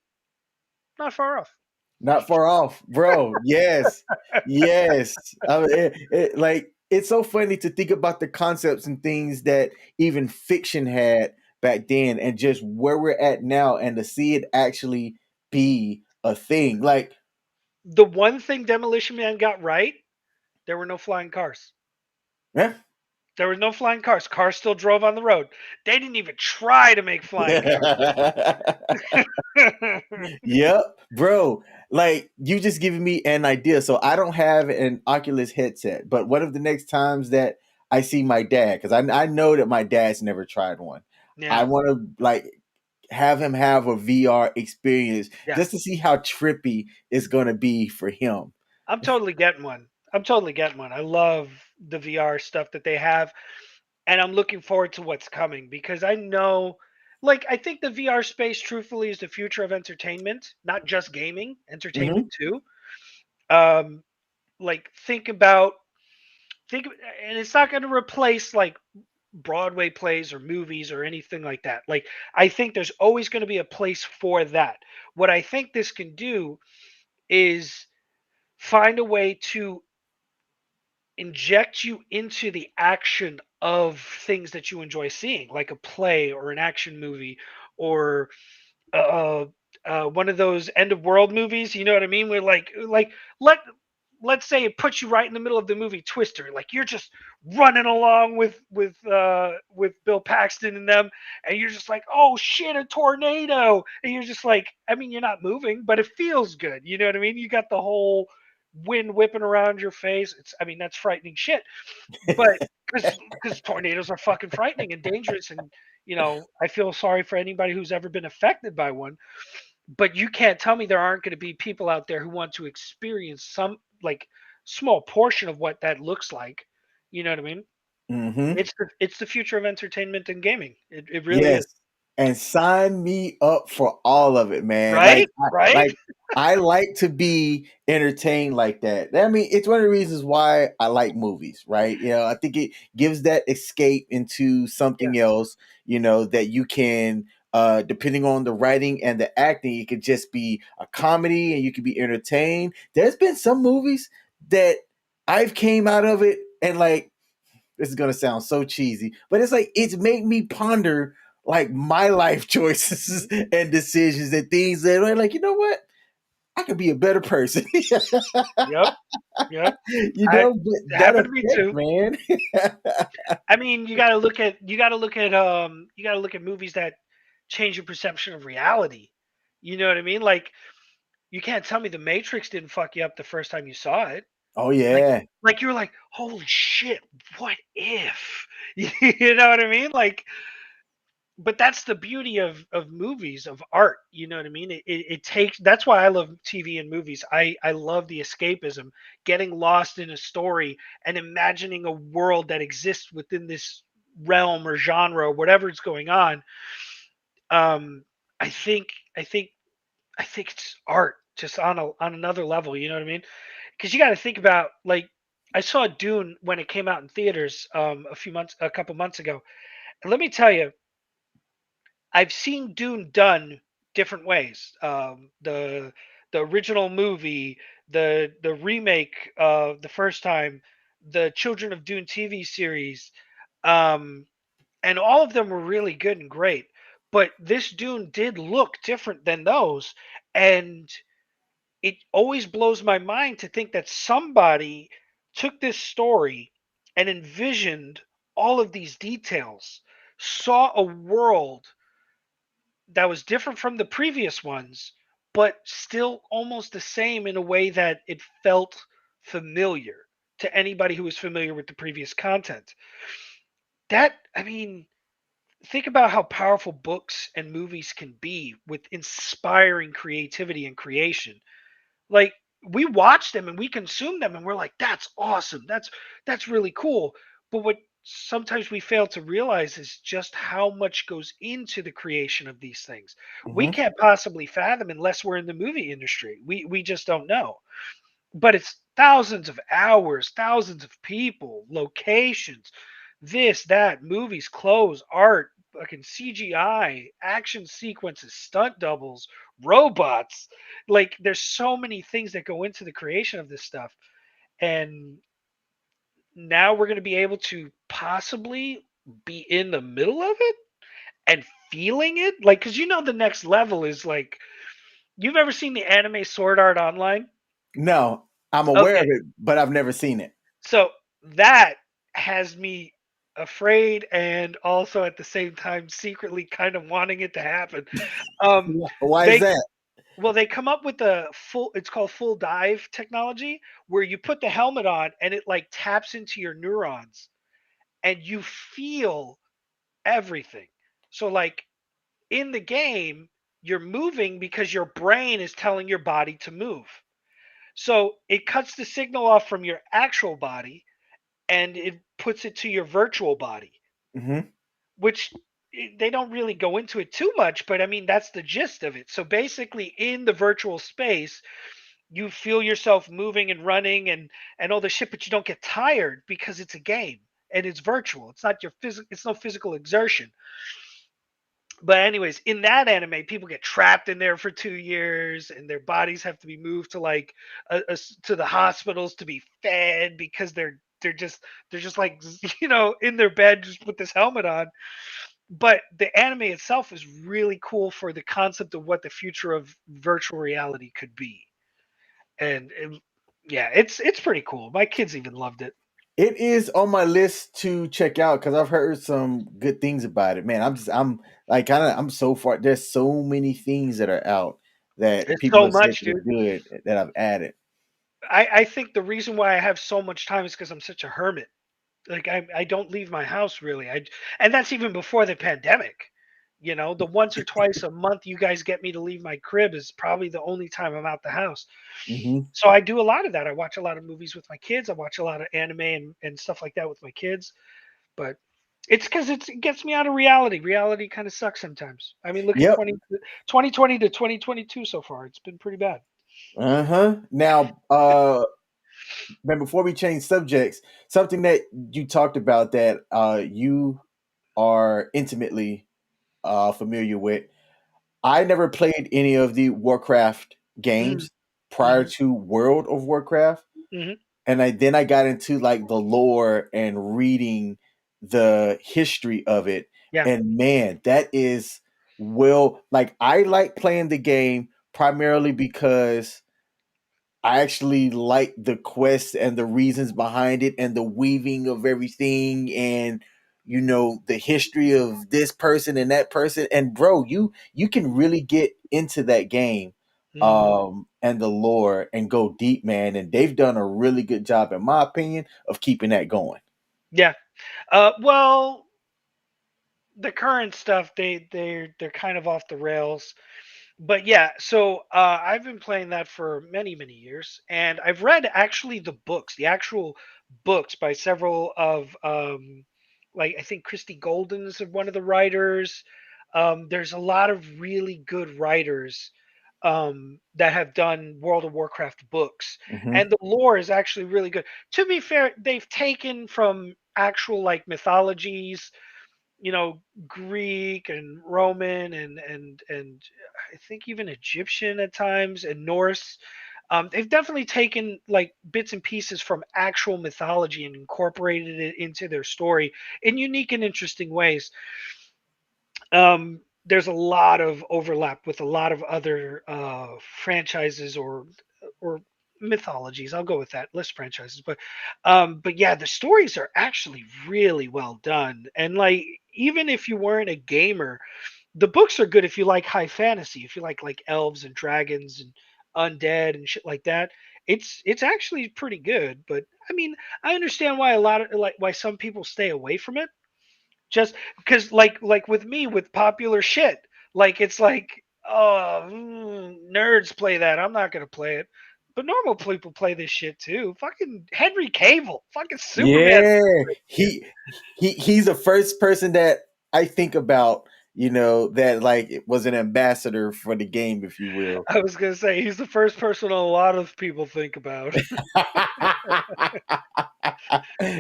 not far off. Not far off, bro. Yes, yes. I mean, like it's so funny to think about the concepts and things that even fiction had back then, and just where we're at now, and to see it actually be a thing. Like, The one thing Demolition Man got right, there were no flying cars. yeah. There were no flying cars. Cars still drove on the road. They didn't even try to make flying cars. Yep, bro. Like you just giving me an idea. So I don't have an Oculus headset, but what if the next times that I see my dad, because I know that my dad's never tried one. I Yeah, want to like have him have a VR experience yeah. just to see how trippy it's gonna be for him. I'm totally getting one. I'm totally getting one. I love the VR stuff that they have, and I'm looking forward to what's coming because I know, like, I think the VR space, truthfully, is the future of entertainment, not just gaming, entertainment Hmm. too. Um, like, think, and it's not going to replace like Broadway plays or movies or anything like that. Like, I think there's always going to be a place for that. What I think this can do is find a way to inject you into the action of things that you enjoy seeing, like a play or an action movie or uh, one of those end of world movies. You know what I mean? Where like let let's say it puts you right in the middle of the movie Twister. Like you're just running along with Bill Paxton and them, and you're just like, oh shit, a tornado, and you're just like, I mean, you're not moving, but it feels good. You know what I mean? You got the whole wind whipping around your face. I mean, that's frightening shit. But because tornadoes are fucking frightening and dangerous, and I feel sorry for anybody who's ever been affected by one. But you can't tell me there aren't going to be people out there who want to experience some like small portion of what that looks like. You know what I mean? Hmm. It's the future of entertainment and gaming. It really Yes, is. and sign me up for all of it, man. Right? Right? Like I like to be entertained like that. I mean, it's one of the reasons why I like movies, right? I think it gives that escape into Yeah. something else, that you can depending on the writing and the acting, it could just be a comedy and you could be entertained. There's been some movies that I've came out of it and like this is gonna sound so cheesy, but it's like it's made me ponder like my life choices Mhm. and decisions and things that are like, you know what? I could be a better person. Yep. Yep. But It that happened to me effect, too. man. I mean, you got to look at movies that change your perception of reality. You know what I mean? Like you can't tell me The Matrix didn't fuck you up the first time you saw it. Oh Like yeah. like you were like, "Holy shit, what if?" You know what I mean? Like, but that's the beauty of movies, of art. You know what I mean? It takes. That's why I love TV and movies. I love the escapism, getting lost in a story and imagining a world that exists within this realm or genre or whatever's going on. Um, I think I think I think it's art just on another level. You know what I mean? Because you got to think about, like, I saw Dune when it came out in theaters a couple months ago, and let me tell you, I've seen Dune done different ways. The original movie, the remake the first time, the Children of Dune TV series, um, and all of them were really good and great. But this Dune did look different than those, and it always blows my mind to think that somebody took this story and envisioned all of these details, saw a world that was different from the previous ones, but still almost the same in a way that it felt familiar to anybody who was familiar with the previous content. I mean, think about how powerful books and movies can be with inspiring creativity and creation. Like, we watch them and we consume them and we're like, that's awesome. That's really cool. But what sometimes we fail to realize is just how much goes into the creation of these things. We Hmm. can't possibly fathom unless we're in the movie industry. We just don't know. But it's thousands of hours, thousands of people, locations, this, that, movies, clothes, art. fucking CGI, action sequences, stunt doubles, robots. Like there's so many things that go into the creation of this stuff. And now we're going to be able to possibly be in the middle of it and feeling it. Like, because the next level is like, you've ever seen the anime Sword Art Online? No, I'm aware Okay. of it, but I've never seen it. So that has me afraid and also at the same time secretly kind of wanting it to happen. Why is They that? Well, they come up with it's called full dive technology, where you put the helmet on and it like taps into your neurons and you feel everything. So like in the game, you're moving because your brain is telling your body to move. So it cuts the signal off from your actual body and it puts it to your virtual body, Hmm. which they don't really go into it too much, but I mean, that's the gist of it. So basically, in the virtual space, you feel yourself moving and running and all the shit, but you don't get tired because it's a game and it's virtual. It's not it's no physical exertion. But anyways, in that anime, people get trapped in there for 2 years, and their bodies have to be moved to like to the hospitals to be fed because they're just like in their bed just with this helmet on. But the anime itself is really cool for the concept of what the future of virtual reality could be, and yeah, it's pretty cool. My kids even loved it. It is on my list to check out because I've heard some good things about it. Man, I'm like I'm so far. There's so many things that are out that It's people so have said much, that dude. are good that I've added. I think the reason why I have so much time is because I'm such a hermit. Like I don't leave my house really. And that's even before the pandemic. The once or twice a month you guys get me to leave my crib is probably the only time I'm out the house. Hmm. So I do a lot of that. I watch a lot of movies with my kids. I watch a lot of anime and stuff like that with my kids. But it's because it gets me out of reality. Reality kind of sucks sometimes. I mean, look at Yep. 2020 to 2022 so far. It's been pretty bad. Now, man, before we change subjects, something that you talked about that you are intimately familiar with. I never played any of the Warcraft Mm, games prior hmm to World of Warcraft, hmm and I got into like the lore and reading the history of it. Yeah. And man, that is like I like playing the game primarily because I actually like the quest and the reasons behind it and the weaving of everything and the history of this person and that person. And bro, you can really get into that game hmm and the lore and go deep, man, and they've done a really good job in my opinion of keeping that going. Yeah. Well, the current stuff they're kind of off the rails. But yeah, so I've been playing that for many many years, and I've read actually the actual books by several of like I think Christy Golden's one of the writers. There's a lot of really good writers that have done World of Warcraft books, Hmm. and the lore is actually really good. To be fair, they've taken from actual like mythologies, Greek and Roman and I think even Egyptian at times and Norse. They've definitely taken like bits and pieces from actual mythology and incorporated it into their story in unique and interesting ways. There's a lot of overlap with a lot of other franchises or mythologies. I'll go with that. Less franchises, but yeah, the stories are actually really well done. And like, even if you weren't a gamer, the books are good if you like high fantasy. If you like elves and dragons and undead and shit like that, it's actually pretty good. But I mean, I understand why a lot of like why some people stay away from it just because like with me with popular shit, like it's like, oh, nerds play that, I'm not gonna play it, but normal people play this shit too. Fucking Henry Cavill, fucking Superman. Yeah, he's the first person that I think about, that like was an ambassador for the game, if you will. I was gonna say he's the first person a lot of people think about.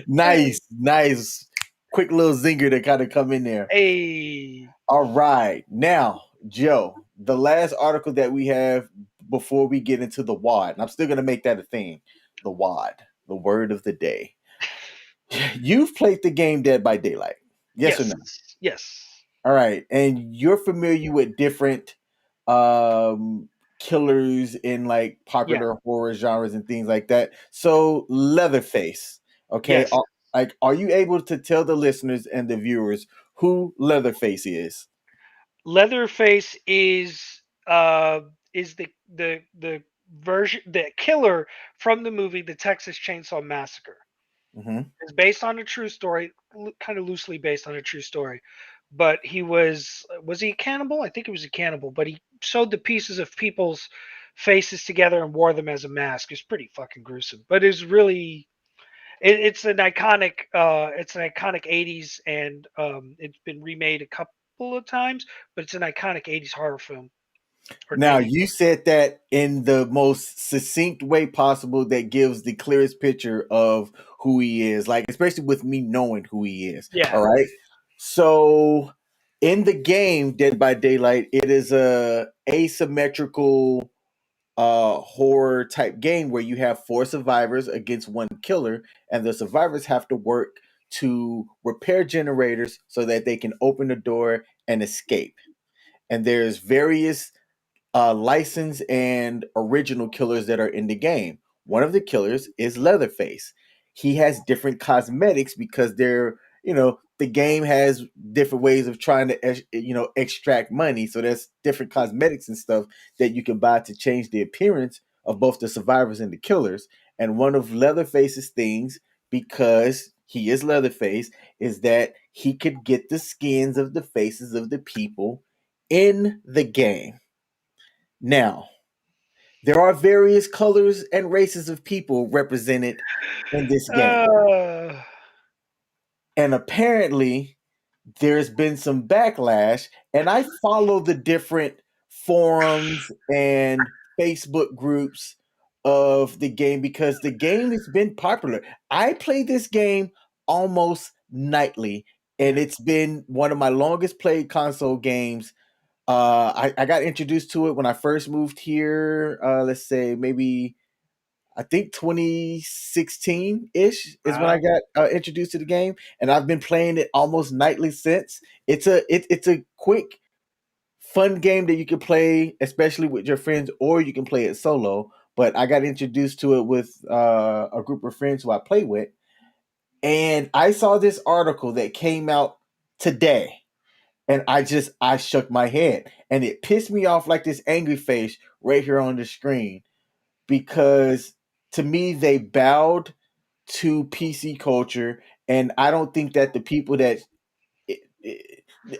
Nice, nice. quick little zinger to kind of come in there. Hey. All right. Now, Joe, the last article that we have before we get into the WAD, and I'm still going to make that a theme, the WAD, the word of the day. You've played the game Dead by Daylight. Yes or Yes. no? Yes. All right. And you're familiar with different um killers in like Yeah. popular horror genres and things like that. So Leatherface, okay? Yes. Are you able to tell the listeners and the viewers who Leatherface is? Leatherface is the version, the killer from the movie The Texas Chainsaw Massacre. Mhm. It's based on a true story, kind of loosely based on a true story. But he was he a cannibal? I think he was a cannibal, but he sewed the pieces of people's faces together and wore them as a mask. It's pretty fucking gruesome, but it's really it's an iconic 80s, and it's been remade a couple of times, but it's an iconic 80s horror film or Now, 90s. you said that in the most succinct way possible that gives the clearest picture of who he is, like especially with me knowing who he is. Yeah. All right. So in the game Dead by Daylight, it is a asymmetrical horror type game where you have four survivors against one killer, and the survivors have to work to repair generators so that they can open the door and escape. And there's various licensed and original killers that are in the game. One of the killers is Leatherface. He has different cosmetics because the game has different ways of trying to, extract money. So there's different cosmetics and stuff that you can buy to change the appearance of both the survivors and the killers. And one of Leatherface's things, because he is Leatherface, is that he could get the skins of the faces of the people in the game. Now, there are various colors and races of people represented in this game. Uh, And apparently, there's been some backlash. And I follow the different forums and Facebook groups of the game because the game has been popular. I play this game almost nightly, and yeah. it's been one of my longest played console games. I got introduced to it when I first moved here. Let's say maybe I think 2016 ish is when I Wow. got introduced to the game, and I've been playing it almost nightly since. It's a quick, fun game that you can play, especially with your friends, or you can play it solo. But I got introduced to it with a group of friends who I play with, and I saw this article that came out today, and I shook my head, and it pissed me off like this angry face right here on the screen, because to me they bowed to PC culture, and I don't think that the people that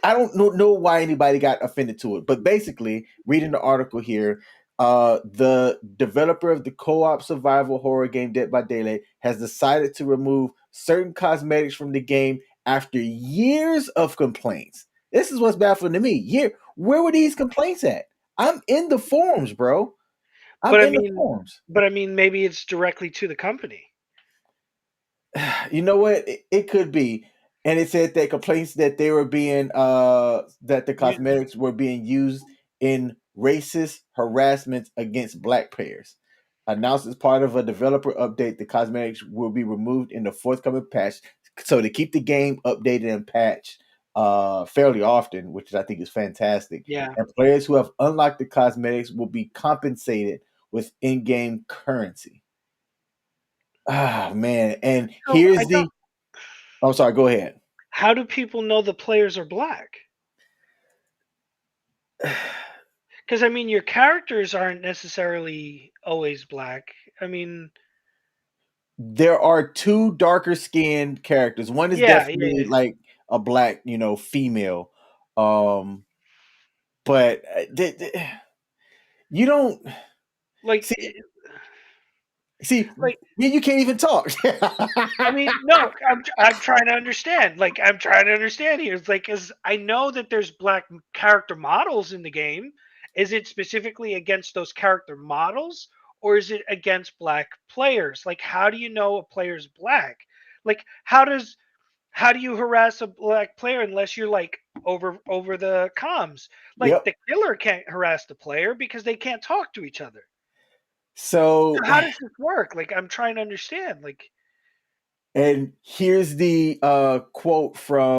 I don't know why anybody got offended to it. But basically, reading the article here, the developer of the co-op survival horror game Dead by Daylight has decided to remove certain cosmetics from the game after years of complaints. This is what's baffling to me. Where were these complaints at? I'm in the forums, bro. I'm But I in the mean, forums. maybe it's directly to the company. You know what? It could be. And it said that complaints that they were being that the You, cosmetics were being used in racist harassment against black players. Announced as part of a developer update, the cosmetics will be removed in the forthcoming patch. So to keep the game updated and patched fairly often, which I think is fantastic. yeah. And players who have unlocked the cosmetics will be compensated with in-game currency. Ah man, and So here's I don't. the I'm sorry, go ahead. How do people know the players are black? Because I mean, your characters aren't necessarily always black. I mean, There are two darker skinned characters. One is yeah, definitely yeah. like a black, female. Um, but you don't Like, see see like you can't even talk. I mean, no, I'm trying to understand. Like, I'm trying to understand here. It's like, cause I know that there's black character models in the game. Is it specifically against those character models, or is it against black players? Like, how do you know a player's black? Like, how does How do you harass a black player unless you're like over the comms? Like Yep. the killer can't harass the player because they can't talk to each other. So, So how does this work? Like I'm trying to understand. Like and here's the quote from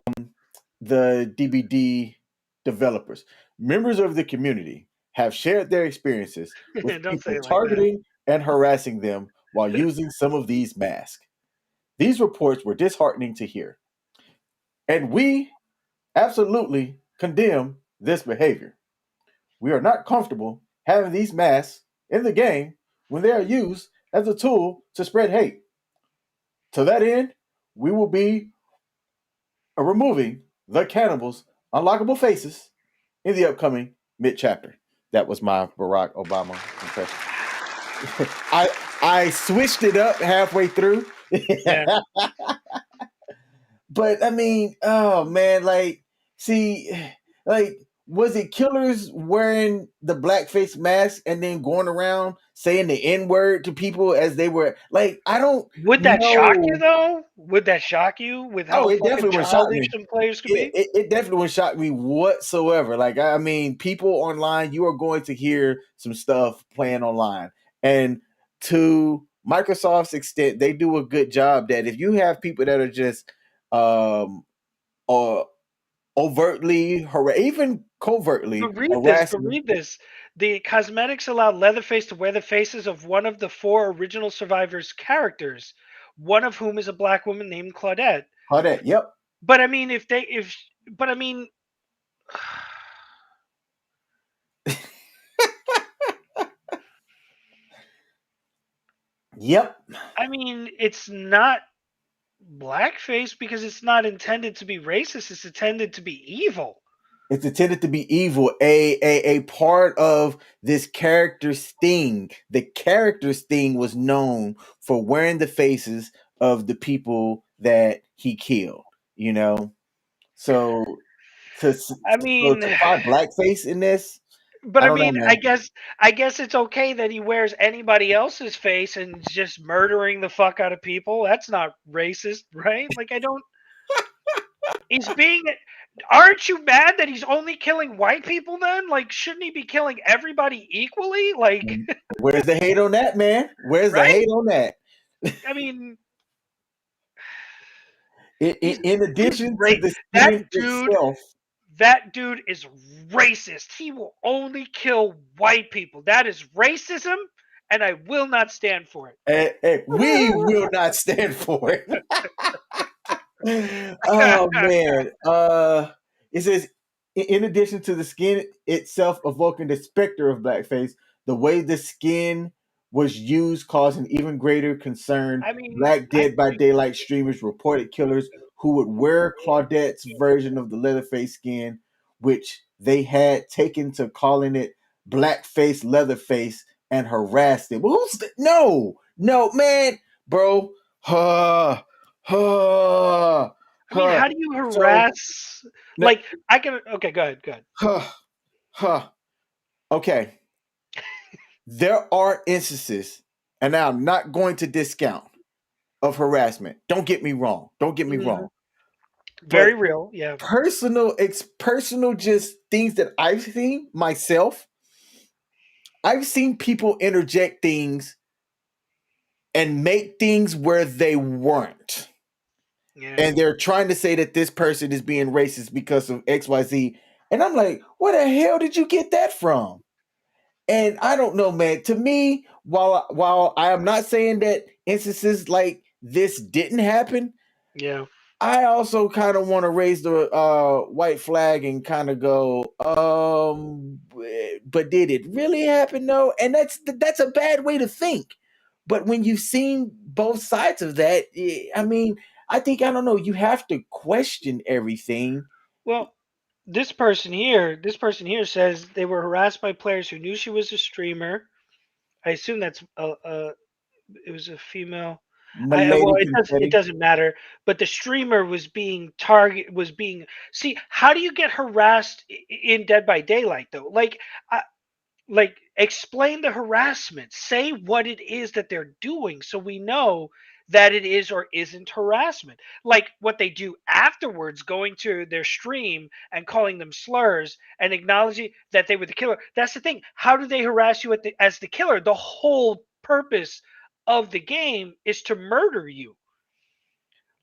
the DBD developers. Members of the community have shared their experiences with don't say people it like that. targeting and harassing them while using some of these masks. These reports were disheartening to hear, and we absolutely condemn this behavior. We are not comfortable having these masks in the game when they are used as a tool to spread hate. To that end, we will be removing the cannibals' unlockable faces in the upcoming mid chapter. That was my Barack Obama impression. I switched it up halfway through. Yeah. But I mean, oh man, like, see, like, was it killers wearing the blackface mask and then going around saying the N word to people as they were like, I don't Would that shock you know. though? Would that shock you with Oh, how it fucking definitely would shock childish me. some players could It, be? it, it definitely would shock me whatsoever. Like, I mean, people online, you are going to hear some stuff playing online. And to Microsoft's extent, they do a good job that if you have people that are just um or overtly even covertly But harassing. read this. The cosmetics allowed Leatherface to wear the faces of one of the four original survivors' characters, one of whom is a black woman named Claudette. How that? Yep. But I mean, if but I mean, Yep. it's not blackface because it's not intended to be racist. It's intended to be evil. It's intended to be evil. A part of this character's sting. The character's sting was known for wearing the faces of the people that he killed. You know, so to I so mean, to find blackface in this, but I I don't know, mean, I man. guess I guess it's okay that he wears anybody else's face and is just murdering the fuck out of people. That's not racist, right? Like I don't. He's being. Aren't you mad that he's only killing white people? Then, like, shouldn't he be killing everybody equally? Like, Where's the hate on that, man? Where's the right? hate on that? I mean, he's In he's addition to ra- the that skin dude. itself, That dude is racist. He will only kill white people. That is racism, and I will not stand for it. we will not stand for it. Oh man. It says in addition to the skin itself evoking the specter of blackface, the way the skin was used caused an even greater concern. I mean, Black I Dead by Daylight streamers reported killers who would wear Claudette's version of the Leatherface skin, which they had taken to calling it blackface Leatherface and harassed him. No, man, bro. Huh, I mean, huh. how do you So, harass? Like, I can. Okay, go ahead. Go ahead. huh, huh. Okay. There are instances, and I'm not going to discount of harassment. Don't get me wrong. Don't get me Mhm. wrong. Very But real. Yeah. personal just things that I've seen myself. I've seen people interject things and make things where they weren't. Yeah. And they're trying to say that this person is being racist because of XYZ. And I'm like, where the hell did you get that from? And I don't know, man. To me, while I am not saying that instances like this didn't happen, Yeah. I also kind of want to raise the white flag and kind of go, but did it really happen though? And that's a bad way to think. But when you've seen both sides of that, I mean, I think I don't know. You have to question everything. Well, this person here says they were harassed by players who knew she was a streamer. I assume that's it was a female. Well, Milady it confetti. doesn't matter. But the streamer was being see. How do you get harassed in Dead by Daylight though? Like explain the harassment. Say what it is that they're doing, so we know that it is or isn't harassment. Like what they do afterwards, going to their stream and calling them slurs and acknowledging that they were the killer. That's the thing. How do they harass you as the killer? The whole purpose of the game is to murder you.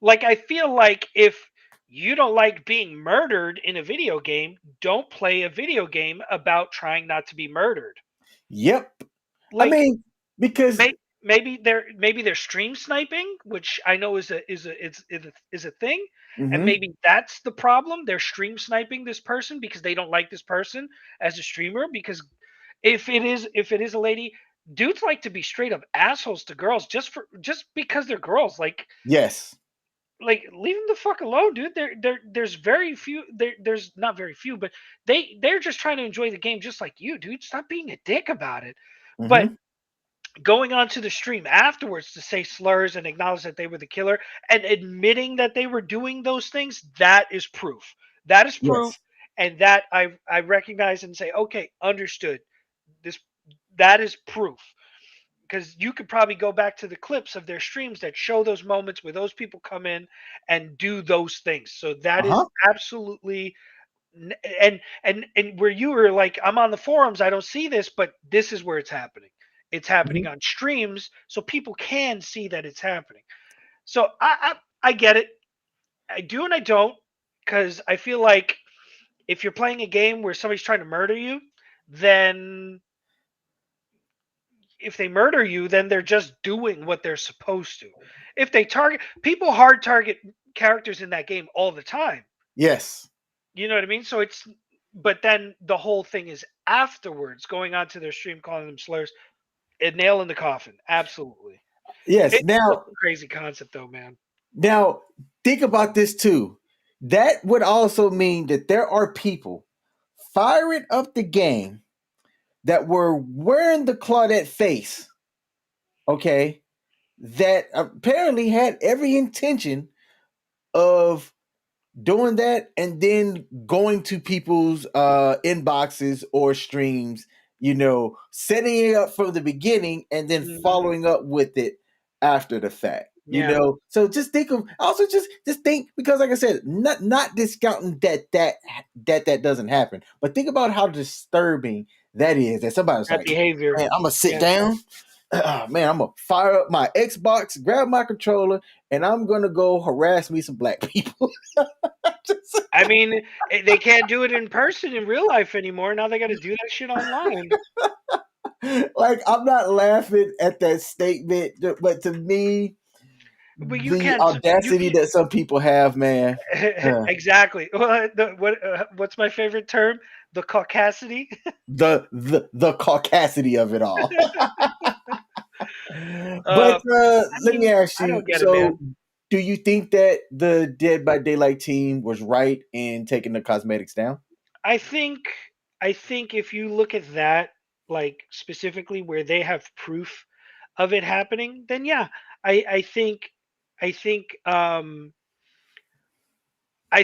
Like, I feel like if you don't like being murdered in a video game, don't play a video game about trying not to be murdered. Yep. I Like, mean, because maybe they're stream sniping, which I know is a thing, and mhm, maybe that's the problem. They're stream sniping this person because they don't like this person as a streamer. Because if it is a lady, dudes like to be straight up assholes to girls just because they're girls. yes. Like leave them the fuck alone, dude. There's very few. There's not very few, but they're just trying to enjoy the game just like you, dude. Stop being a dick about it. But Mhm. going on to the stream afterwards to say slurs and acknowledge that they were the killer and admitting that they were doing those things, that is proof. That is proof, Yes. and that I recognize and say, okay, understood. This that is proof, because you could probably go back to the clips of their streams that show those moments where those people come in and do those things. So that is Uh-huh. absolutely and where you were like, I'm on the forums, I don't see this, but this is where it's happening. It's happening Mhm. on streams, so people can see that it's happening. So I get it. I do and I don't, because I feel like if you're playing a game where somebody's trying to murder you, then if they murder you, then they're just doing what they're supposed to. If they target people, hard target characters in that game all the time. Yes. You know what I mean? So it's, but then the whole thing is afterwards going on to their stream calling them slurs. A nail in the coffin. Absolutely. Yes. It's such Now, a crazy concept, though, man. now think about this too. That would also mean that there are people firing up the game that were wearing the Claudette face, okay, that apparently had every intention of doing that and then going to people's inboxes or streams, setting it up from the beginning and then Mhm. following up with it after the fact. Yeah. So just think of also just think, because like I said, not discounting that doesn't happen, but think about how disturbing that is, that somebody's That like, behavior. man, I'm gonna sit Yeah. down, man, I'm gonna fire up my Xbox, grab my controller, and I'm gonna go harass me some black people. Just- I mean, they can't do it in person in real life anymore. Now they got to do that shit online. like, I'm not laughing at that statement, but to me, But you the can't. You audacity can that some people have, man. uh, exactly. What's my favorite term? The caucasity. the caucasity of it all. But I let me mean, ask I you, don't get it, so man. do you think that the Dead by Daylight team was right in taking the cosmetics down? I think I think if you look at that, like specifically where they have proof of it happening, then yeah, I think I think I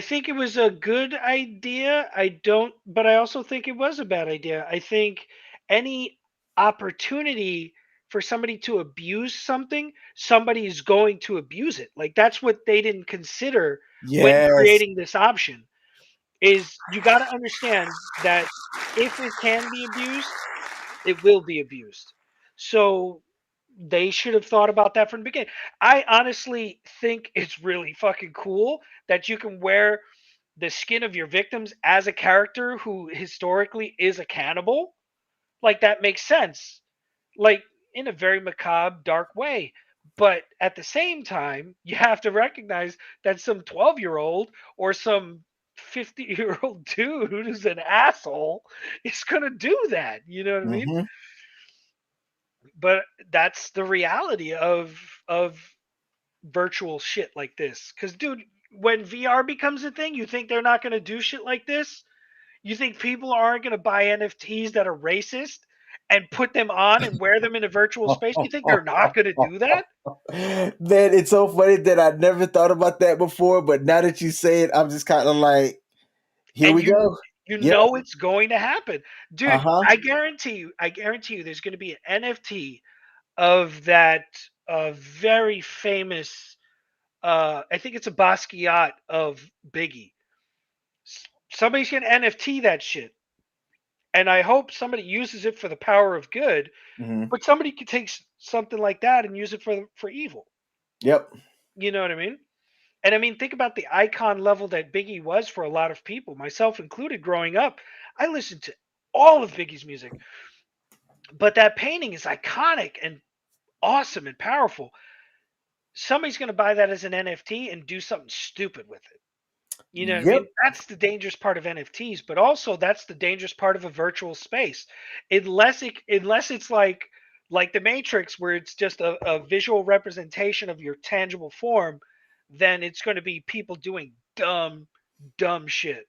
think it was a good idea. I don't, but I also think it was a bad idea. I think any opportunity for somebody to abuse something, somebody is going to abuse it. Like that's what they didn't consider when Yes. creating this option. Is you got to understand that if it can be abused, it will be abused. So they should have thought about that from the beginning. I honestly think it's really fucking cool that you can wear the skin of your victims as a character who historically is a cannibal. Like that makes sense. Like in a very macabre, dark way. But at the same time, you have to recognize that some 12-year-old or some 50-year-old dude who's an asshole is going to do that. You know what I mean? Hmm. But that's the reality of virtual shit like this. Cuz dude, when VR becomes a thing, you think they're not going to do shit like this? You think people aren't going to buy NFTs that are racist and put them on and wear them in a virtual space? You think they're not going to do that? Man, it's so funny that I never thought about that before, but now that you say it, I'm just kind of like, here And we go. you Yep. know it's going to happen. Dude, Uh-huh. I guarantee you there's going to be an NFT of that a very famous, I think it's a Basquiat of Biggie. Somebody's gonna NFT that shit, and I hope somebody uses it for the power of good. Hmm. But somebody could take something like that and use it for evil. Yep. You know what I mean? And I mean, think about the icon level that Biggie was for a lot of people, myself included. Growing up, I listened to all of Biggie's music, but that painting is iconic and awesome and powerful. Somebody's going to buy that as an NFT and do something stupid with it. You know what I Yep. mean? That's the dangerous part of NFTs, but also that's the dangerous part of a virtual space. Unless it's like the Matrix, where it's just a visual representation of your tangible form, then it's going to be people doing dumb shit.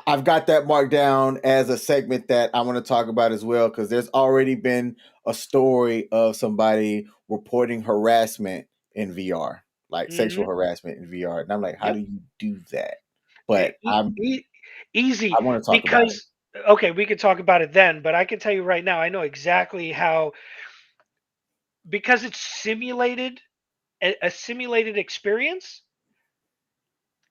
I've got that marked down as a segment that I want to talk about as well, because there's already been a story of somebody reporting harassment in VR, like sexual Hmm. harassment in VR, and I'm like, how Yep. do you do that? E- But e- e- Easy, I want to talk about it. because okay, we could talk about it then, but I can tell you right now, I know exactly how, because it's simulated, a simulated experience.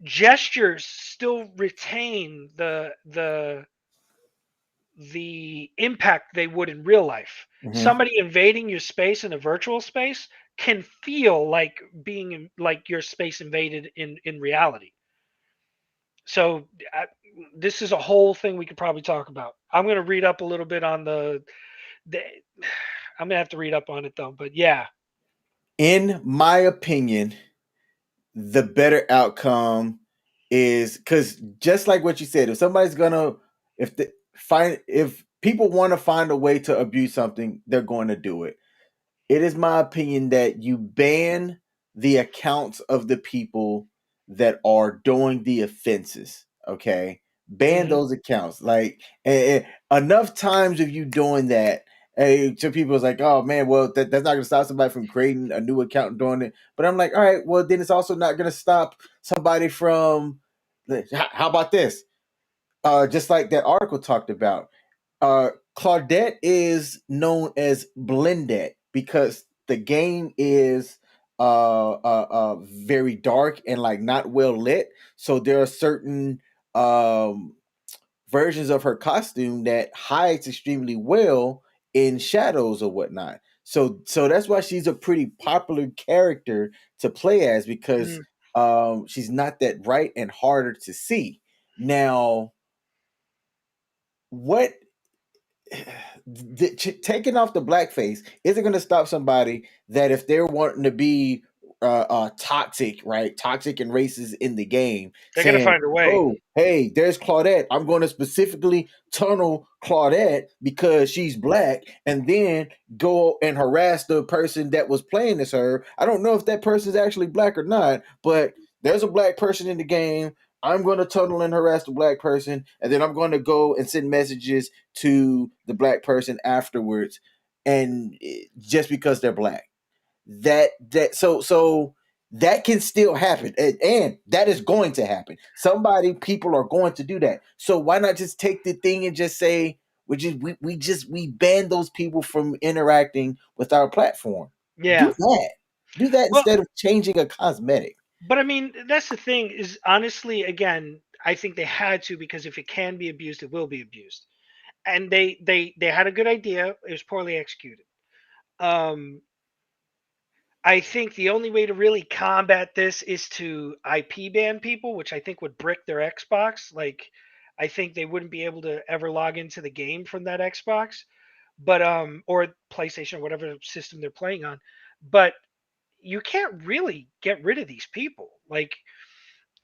Gestures still retain the impact they would in real life. Hmm. Somebody invading your space in a virtual space can feel like like your space invaded in reality. So this is a whole thing we could probably talk about. I'm going to read up a little bit on the I'm going to have to read up on it though, but yeah. In my opinion, the better outcome is because, just like what you said, if somebody's gonna, if people want to find a way to abuse something, they're going to do it. It is my opinion that you ban the accounts of the people that are doing the offenses. Okay, ban Mhm. those accounts. Like, enough times of you doing that. Hey, to people, it's like, oh man, well that's not going to stop somebody from creating a new account and doing it. But I'm like, all right, well then it's also not going to stop somebody from. How about this? Just like that article talked about, Claudette is known as Blendette because the game is very dark and like not well lit. So there are certain um, versions of her costume that hides extremely well in shadows or whatnot. So that's why she's a pretty popular character to play as, because Mhm. she's not that bright and harder to see. Now, what taking off the blackface isn't going to stop somebody that, if they're wanting to be toxic, right? Toxic and racist in the game, They're going to saying, find a way. "Oh, hey, there's Claudette. I'm going to specifically tunnel Claudette because she's black, and then go and harass the person that was playing as her." I don't know if that person's actually black or not, but there's a black person in the game. I'm going to tunnel and harass the black person, and then I'm going to go and send messages to the black person afterwards, and just because they're black, so that can still happen, and that is going to happen. People are going to do that. So why not just take the thing and just say, we ban those people from interacting with our platform? Do Yeah. that. Do that Well, instead of changing a cosmetic. but I mean, that's the thing, is honestly, again, I think they had to, because if it can be abused, it will be abused. And they had a good idea. It was poorly executed. Um, I think the only way to really combat this is to IP ban people, which I think would brick their Xbox. Like, I think they wouldn't be able to ever log into the game from that Xbox, but or PlayStation or whatever system they're playing on. But you can't really get rid of these people. Like,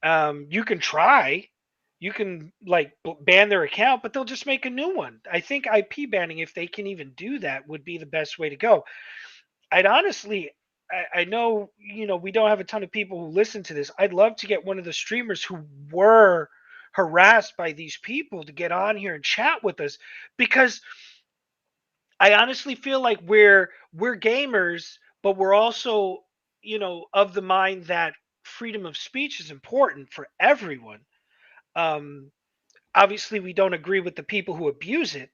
you can try, you can like ban their account, but they'll just make a new one. I think IP banning, if they can even do that, would be the best way to go. I'd honestly, I know, we don't have a ton of people who listen to this. I'd love to get one of the streamers who were harassed by these people to get on here and chat with us, because I honestly feel like we're gamers, but we're also, of the mind that freedom of speech is important for everyone. Um, Obviously, we don't agree with the people who abuse it,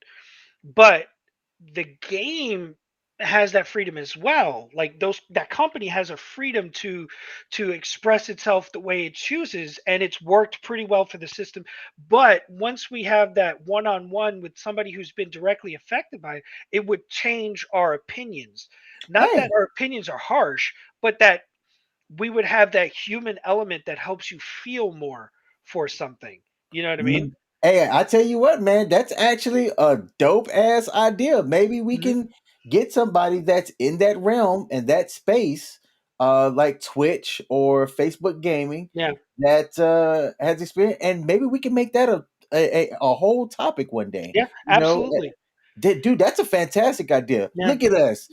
but the game. has that freedom as well. Like that company has a freedom to express itself the way it chooses, and it's worked pretty well for the system. But once we have that one-on-one with somebody who's been directly affected by it, it would change our opinions. Not that Hey, our opinions are harsh, but that we would have that human element that helps you feel more for something. You know what I mean? hey, I tell you what, man, that's actually a dope ass idea. Maybe we Hmm. can get somebody that's in that realm and that space, like Twitch or Facebook gaming, Yeah, that has experience, and maybe we can make that a whole topic one day. yeah, You know, absolutely. dude, that's a fantastic idea. Yeah, Look at us,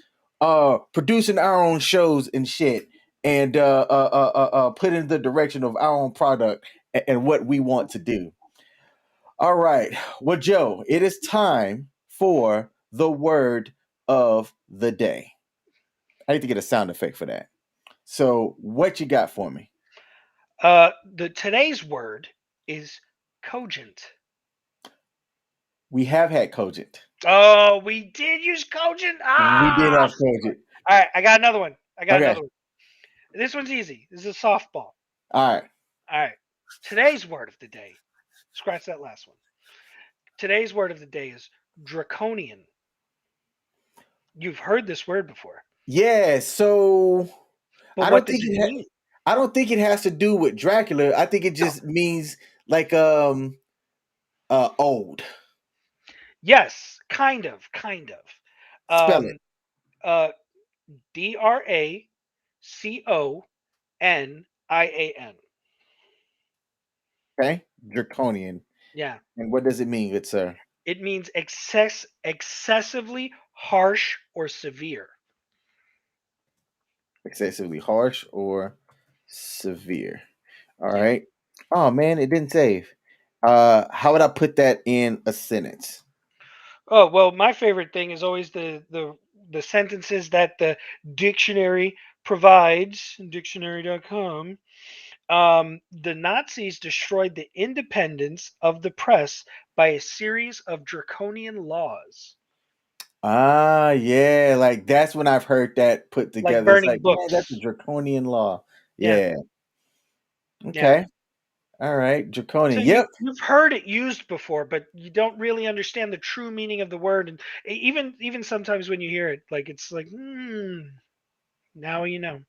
producing our own shows and shit, and put in the direction of our own product and what we want to do. All right. Well, Joe, it is time for the word of the day. I need to get a sound effect for that. So, what you got for me? the today's word is cogent. We have had cogent. Oh, we did use cogent. We did Ah, have cogent. all right. I got another one. I got Okay. another one. This one's easy. This is a softball. All right. All right. Today's word of the day. Scratch that last one. Today's word of the day is draconian. You've heard this word before, Yeah. So, but I what don't does think it it. mean? I don't think it has to do with Dracula. I think it No. just means like old. Yes, kind of. Spell it. Um, uh, Draconian. Okay. Draconian. Yeah. And what does it mean, good sir? It means excessively harsh or severe. Excessively harsh or severe. All Yeah. right. Oh man, it didn't save. How would I put that in a sentence? Oh, well, my favorite thing is always the sentences that the dictionary provides, dictionary.com. The Nazis destroyed the independence of the press by a series of draconian laws, Ah, yeah, like that's when I've heard that put like together. It's burning like, man, that's a books. draconian law. Yeah, Yeah. yeah. Okay. All right. So Draconian. you Yep. you've heard it used before, but you don't really understand the true meaning of the word, and even sometimes when you hear it, like it's like, now you know.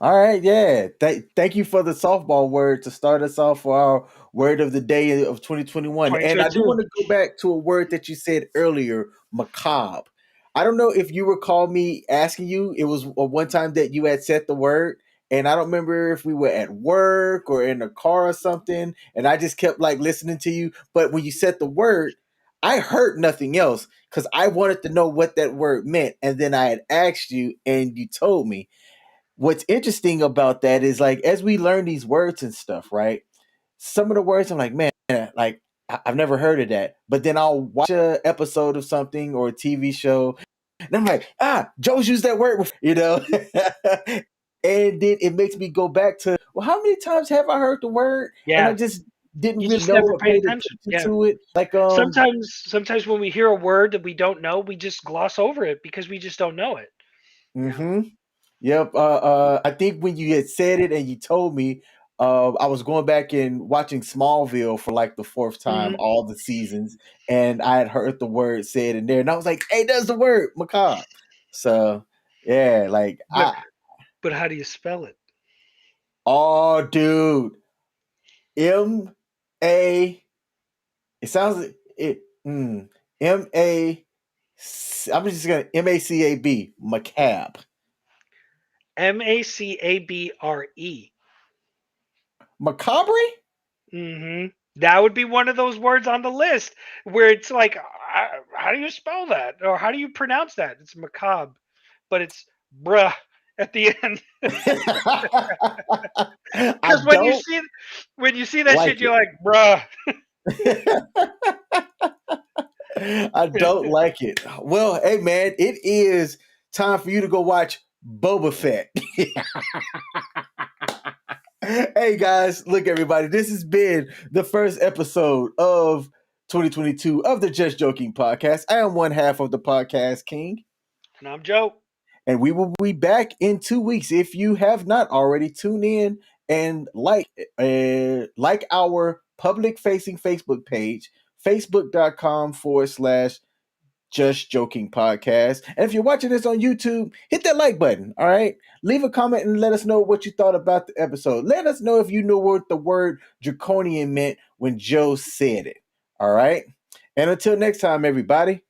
All right, yeah. Thank you for the softball word to start us off for our word of the day of 2021. And I do 2022. want to go back to a word that you said earlier, macabre. I don't know if you recall me asking you. It was one time that you had said the word, and I don't remember if we were at work or in a car or something. And I just kept like listening to you. But when you said the word, I heard nothing else because I wanted to know what that word meant. And then I had asked you, and you told me. What's interesting about that is like as we learn these words and stuff, right? Some of the words I'm like, man, like I've never heard of that. But then I'll watch a episode of something or a TV show, and I'm like, Joe's used that word before, you know. And then it makes me go back to, well, how many times have I heard the word? And I Yeah, just didn't you really just know never or paid paid attention. attention Yeah. to it. Like Sometimes when we hear a word that we don't know, we just gloss over it because we just don't know it. Yeah. mm-hmm. Yep. I think when you had said it and you told me, I was going back and watching Smallville for like the fourth time, Hmm. all the seasons, and I had heard the word said in there, and I was like, "Hey, that's the word, macabre." So, yeah, like But but how do you spell it? oh, dude, M A. It sounds like it. M A. I'm just gonna MACAB, macabre, Macabre. macabre. That would be one of those words on the list where it's like, how do you spell that, or how do you pronounce that? It's macabre, but it's bruh at the end. I Because when don't you see that like shit, you're like, bruh. it. I don't like it. Well, hey man, it is time for you to go watch Boba Fett. Hey guys, look everybody, this has been the first episode of 2022 of the Just Joking podcast. I am one half of the podcast king. And I'm Joe. And we will be back in 2 weeks. If you have not already, tune in and like our public facing Facebook page, facebook.com/Just Joking Podcast. And if you're watching this on YouTube, hit that like button. All right. Leave a comment and let us know what you thought about the episode. Let us know if you know what the word draconian meant when Joe said it. All right. And until next time, everybody.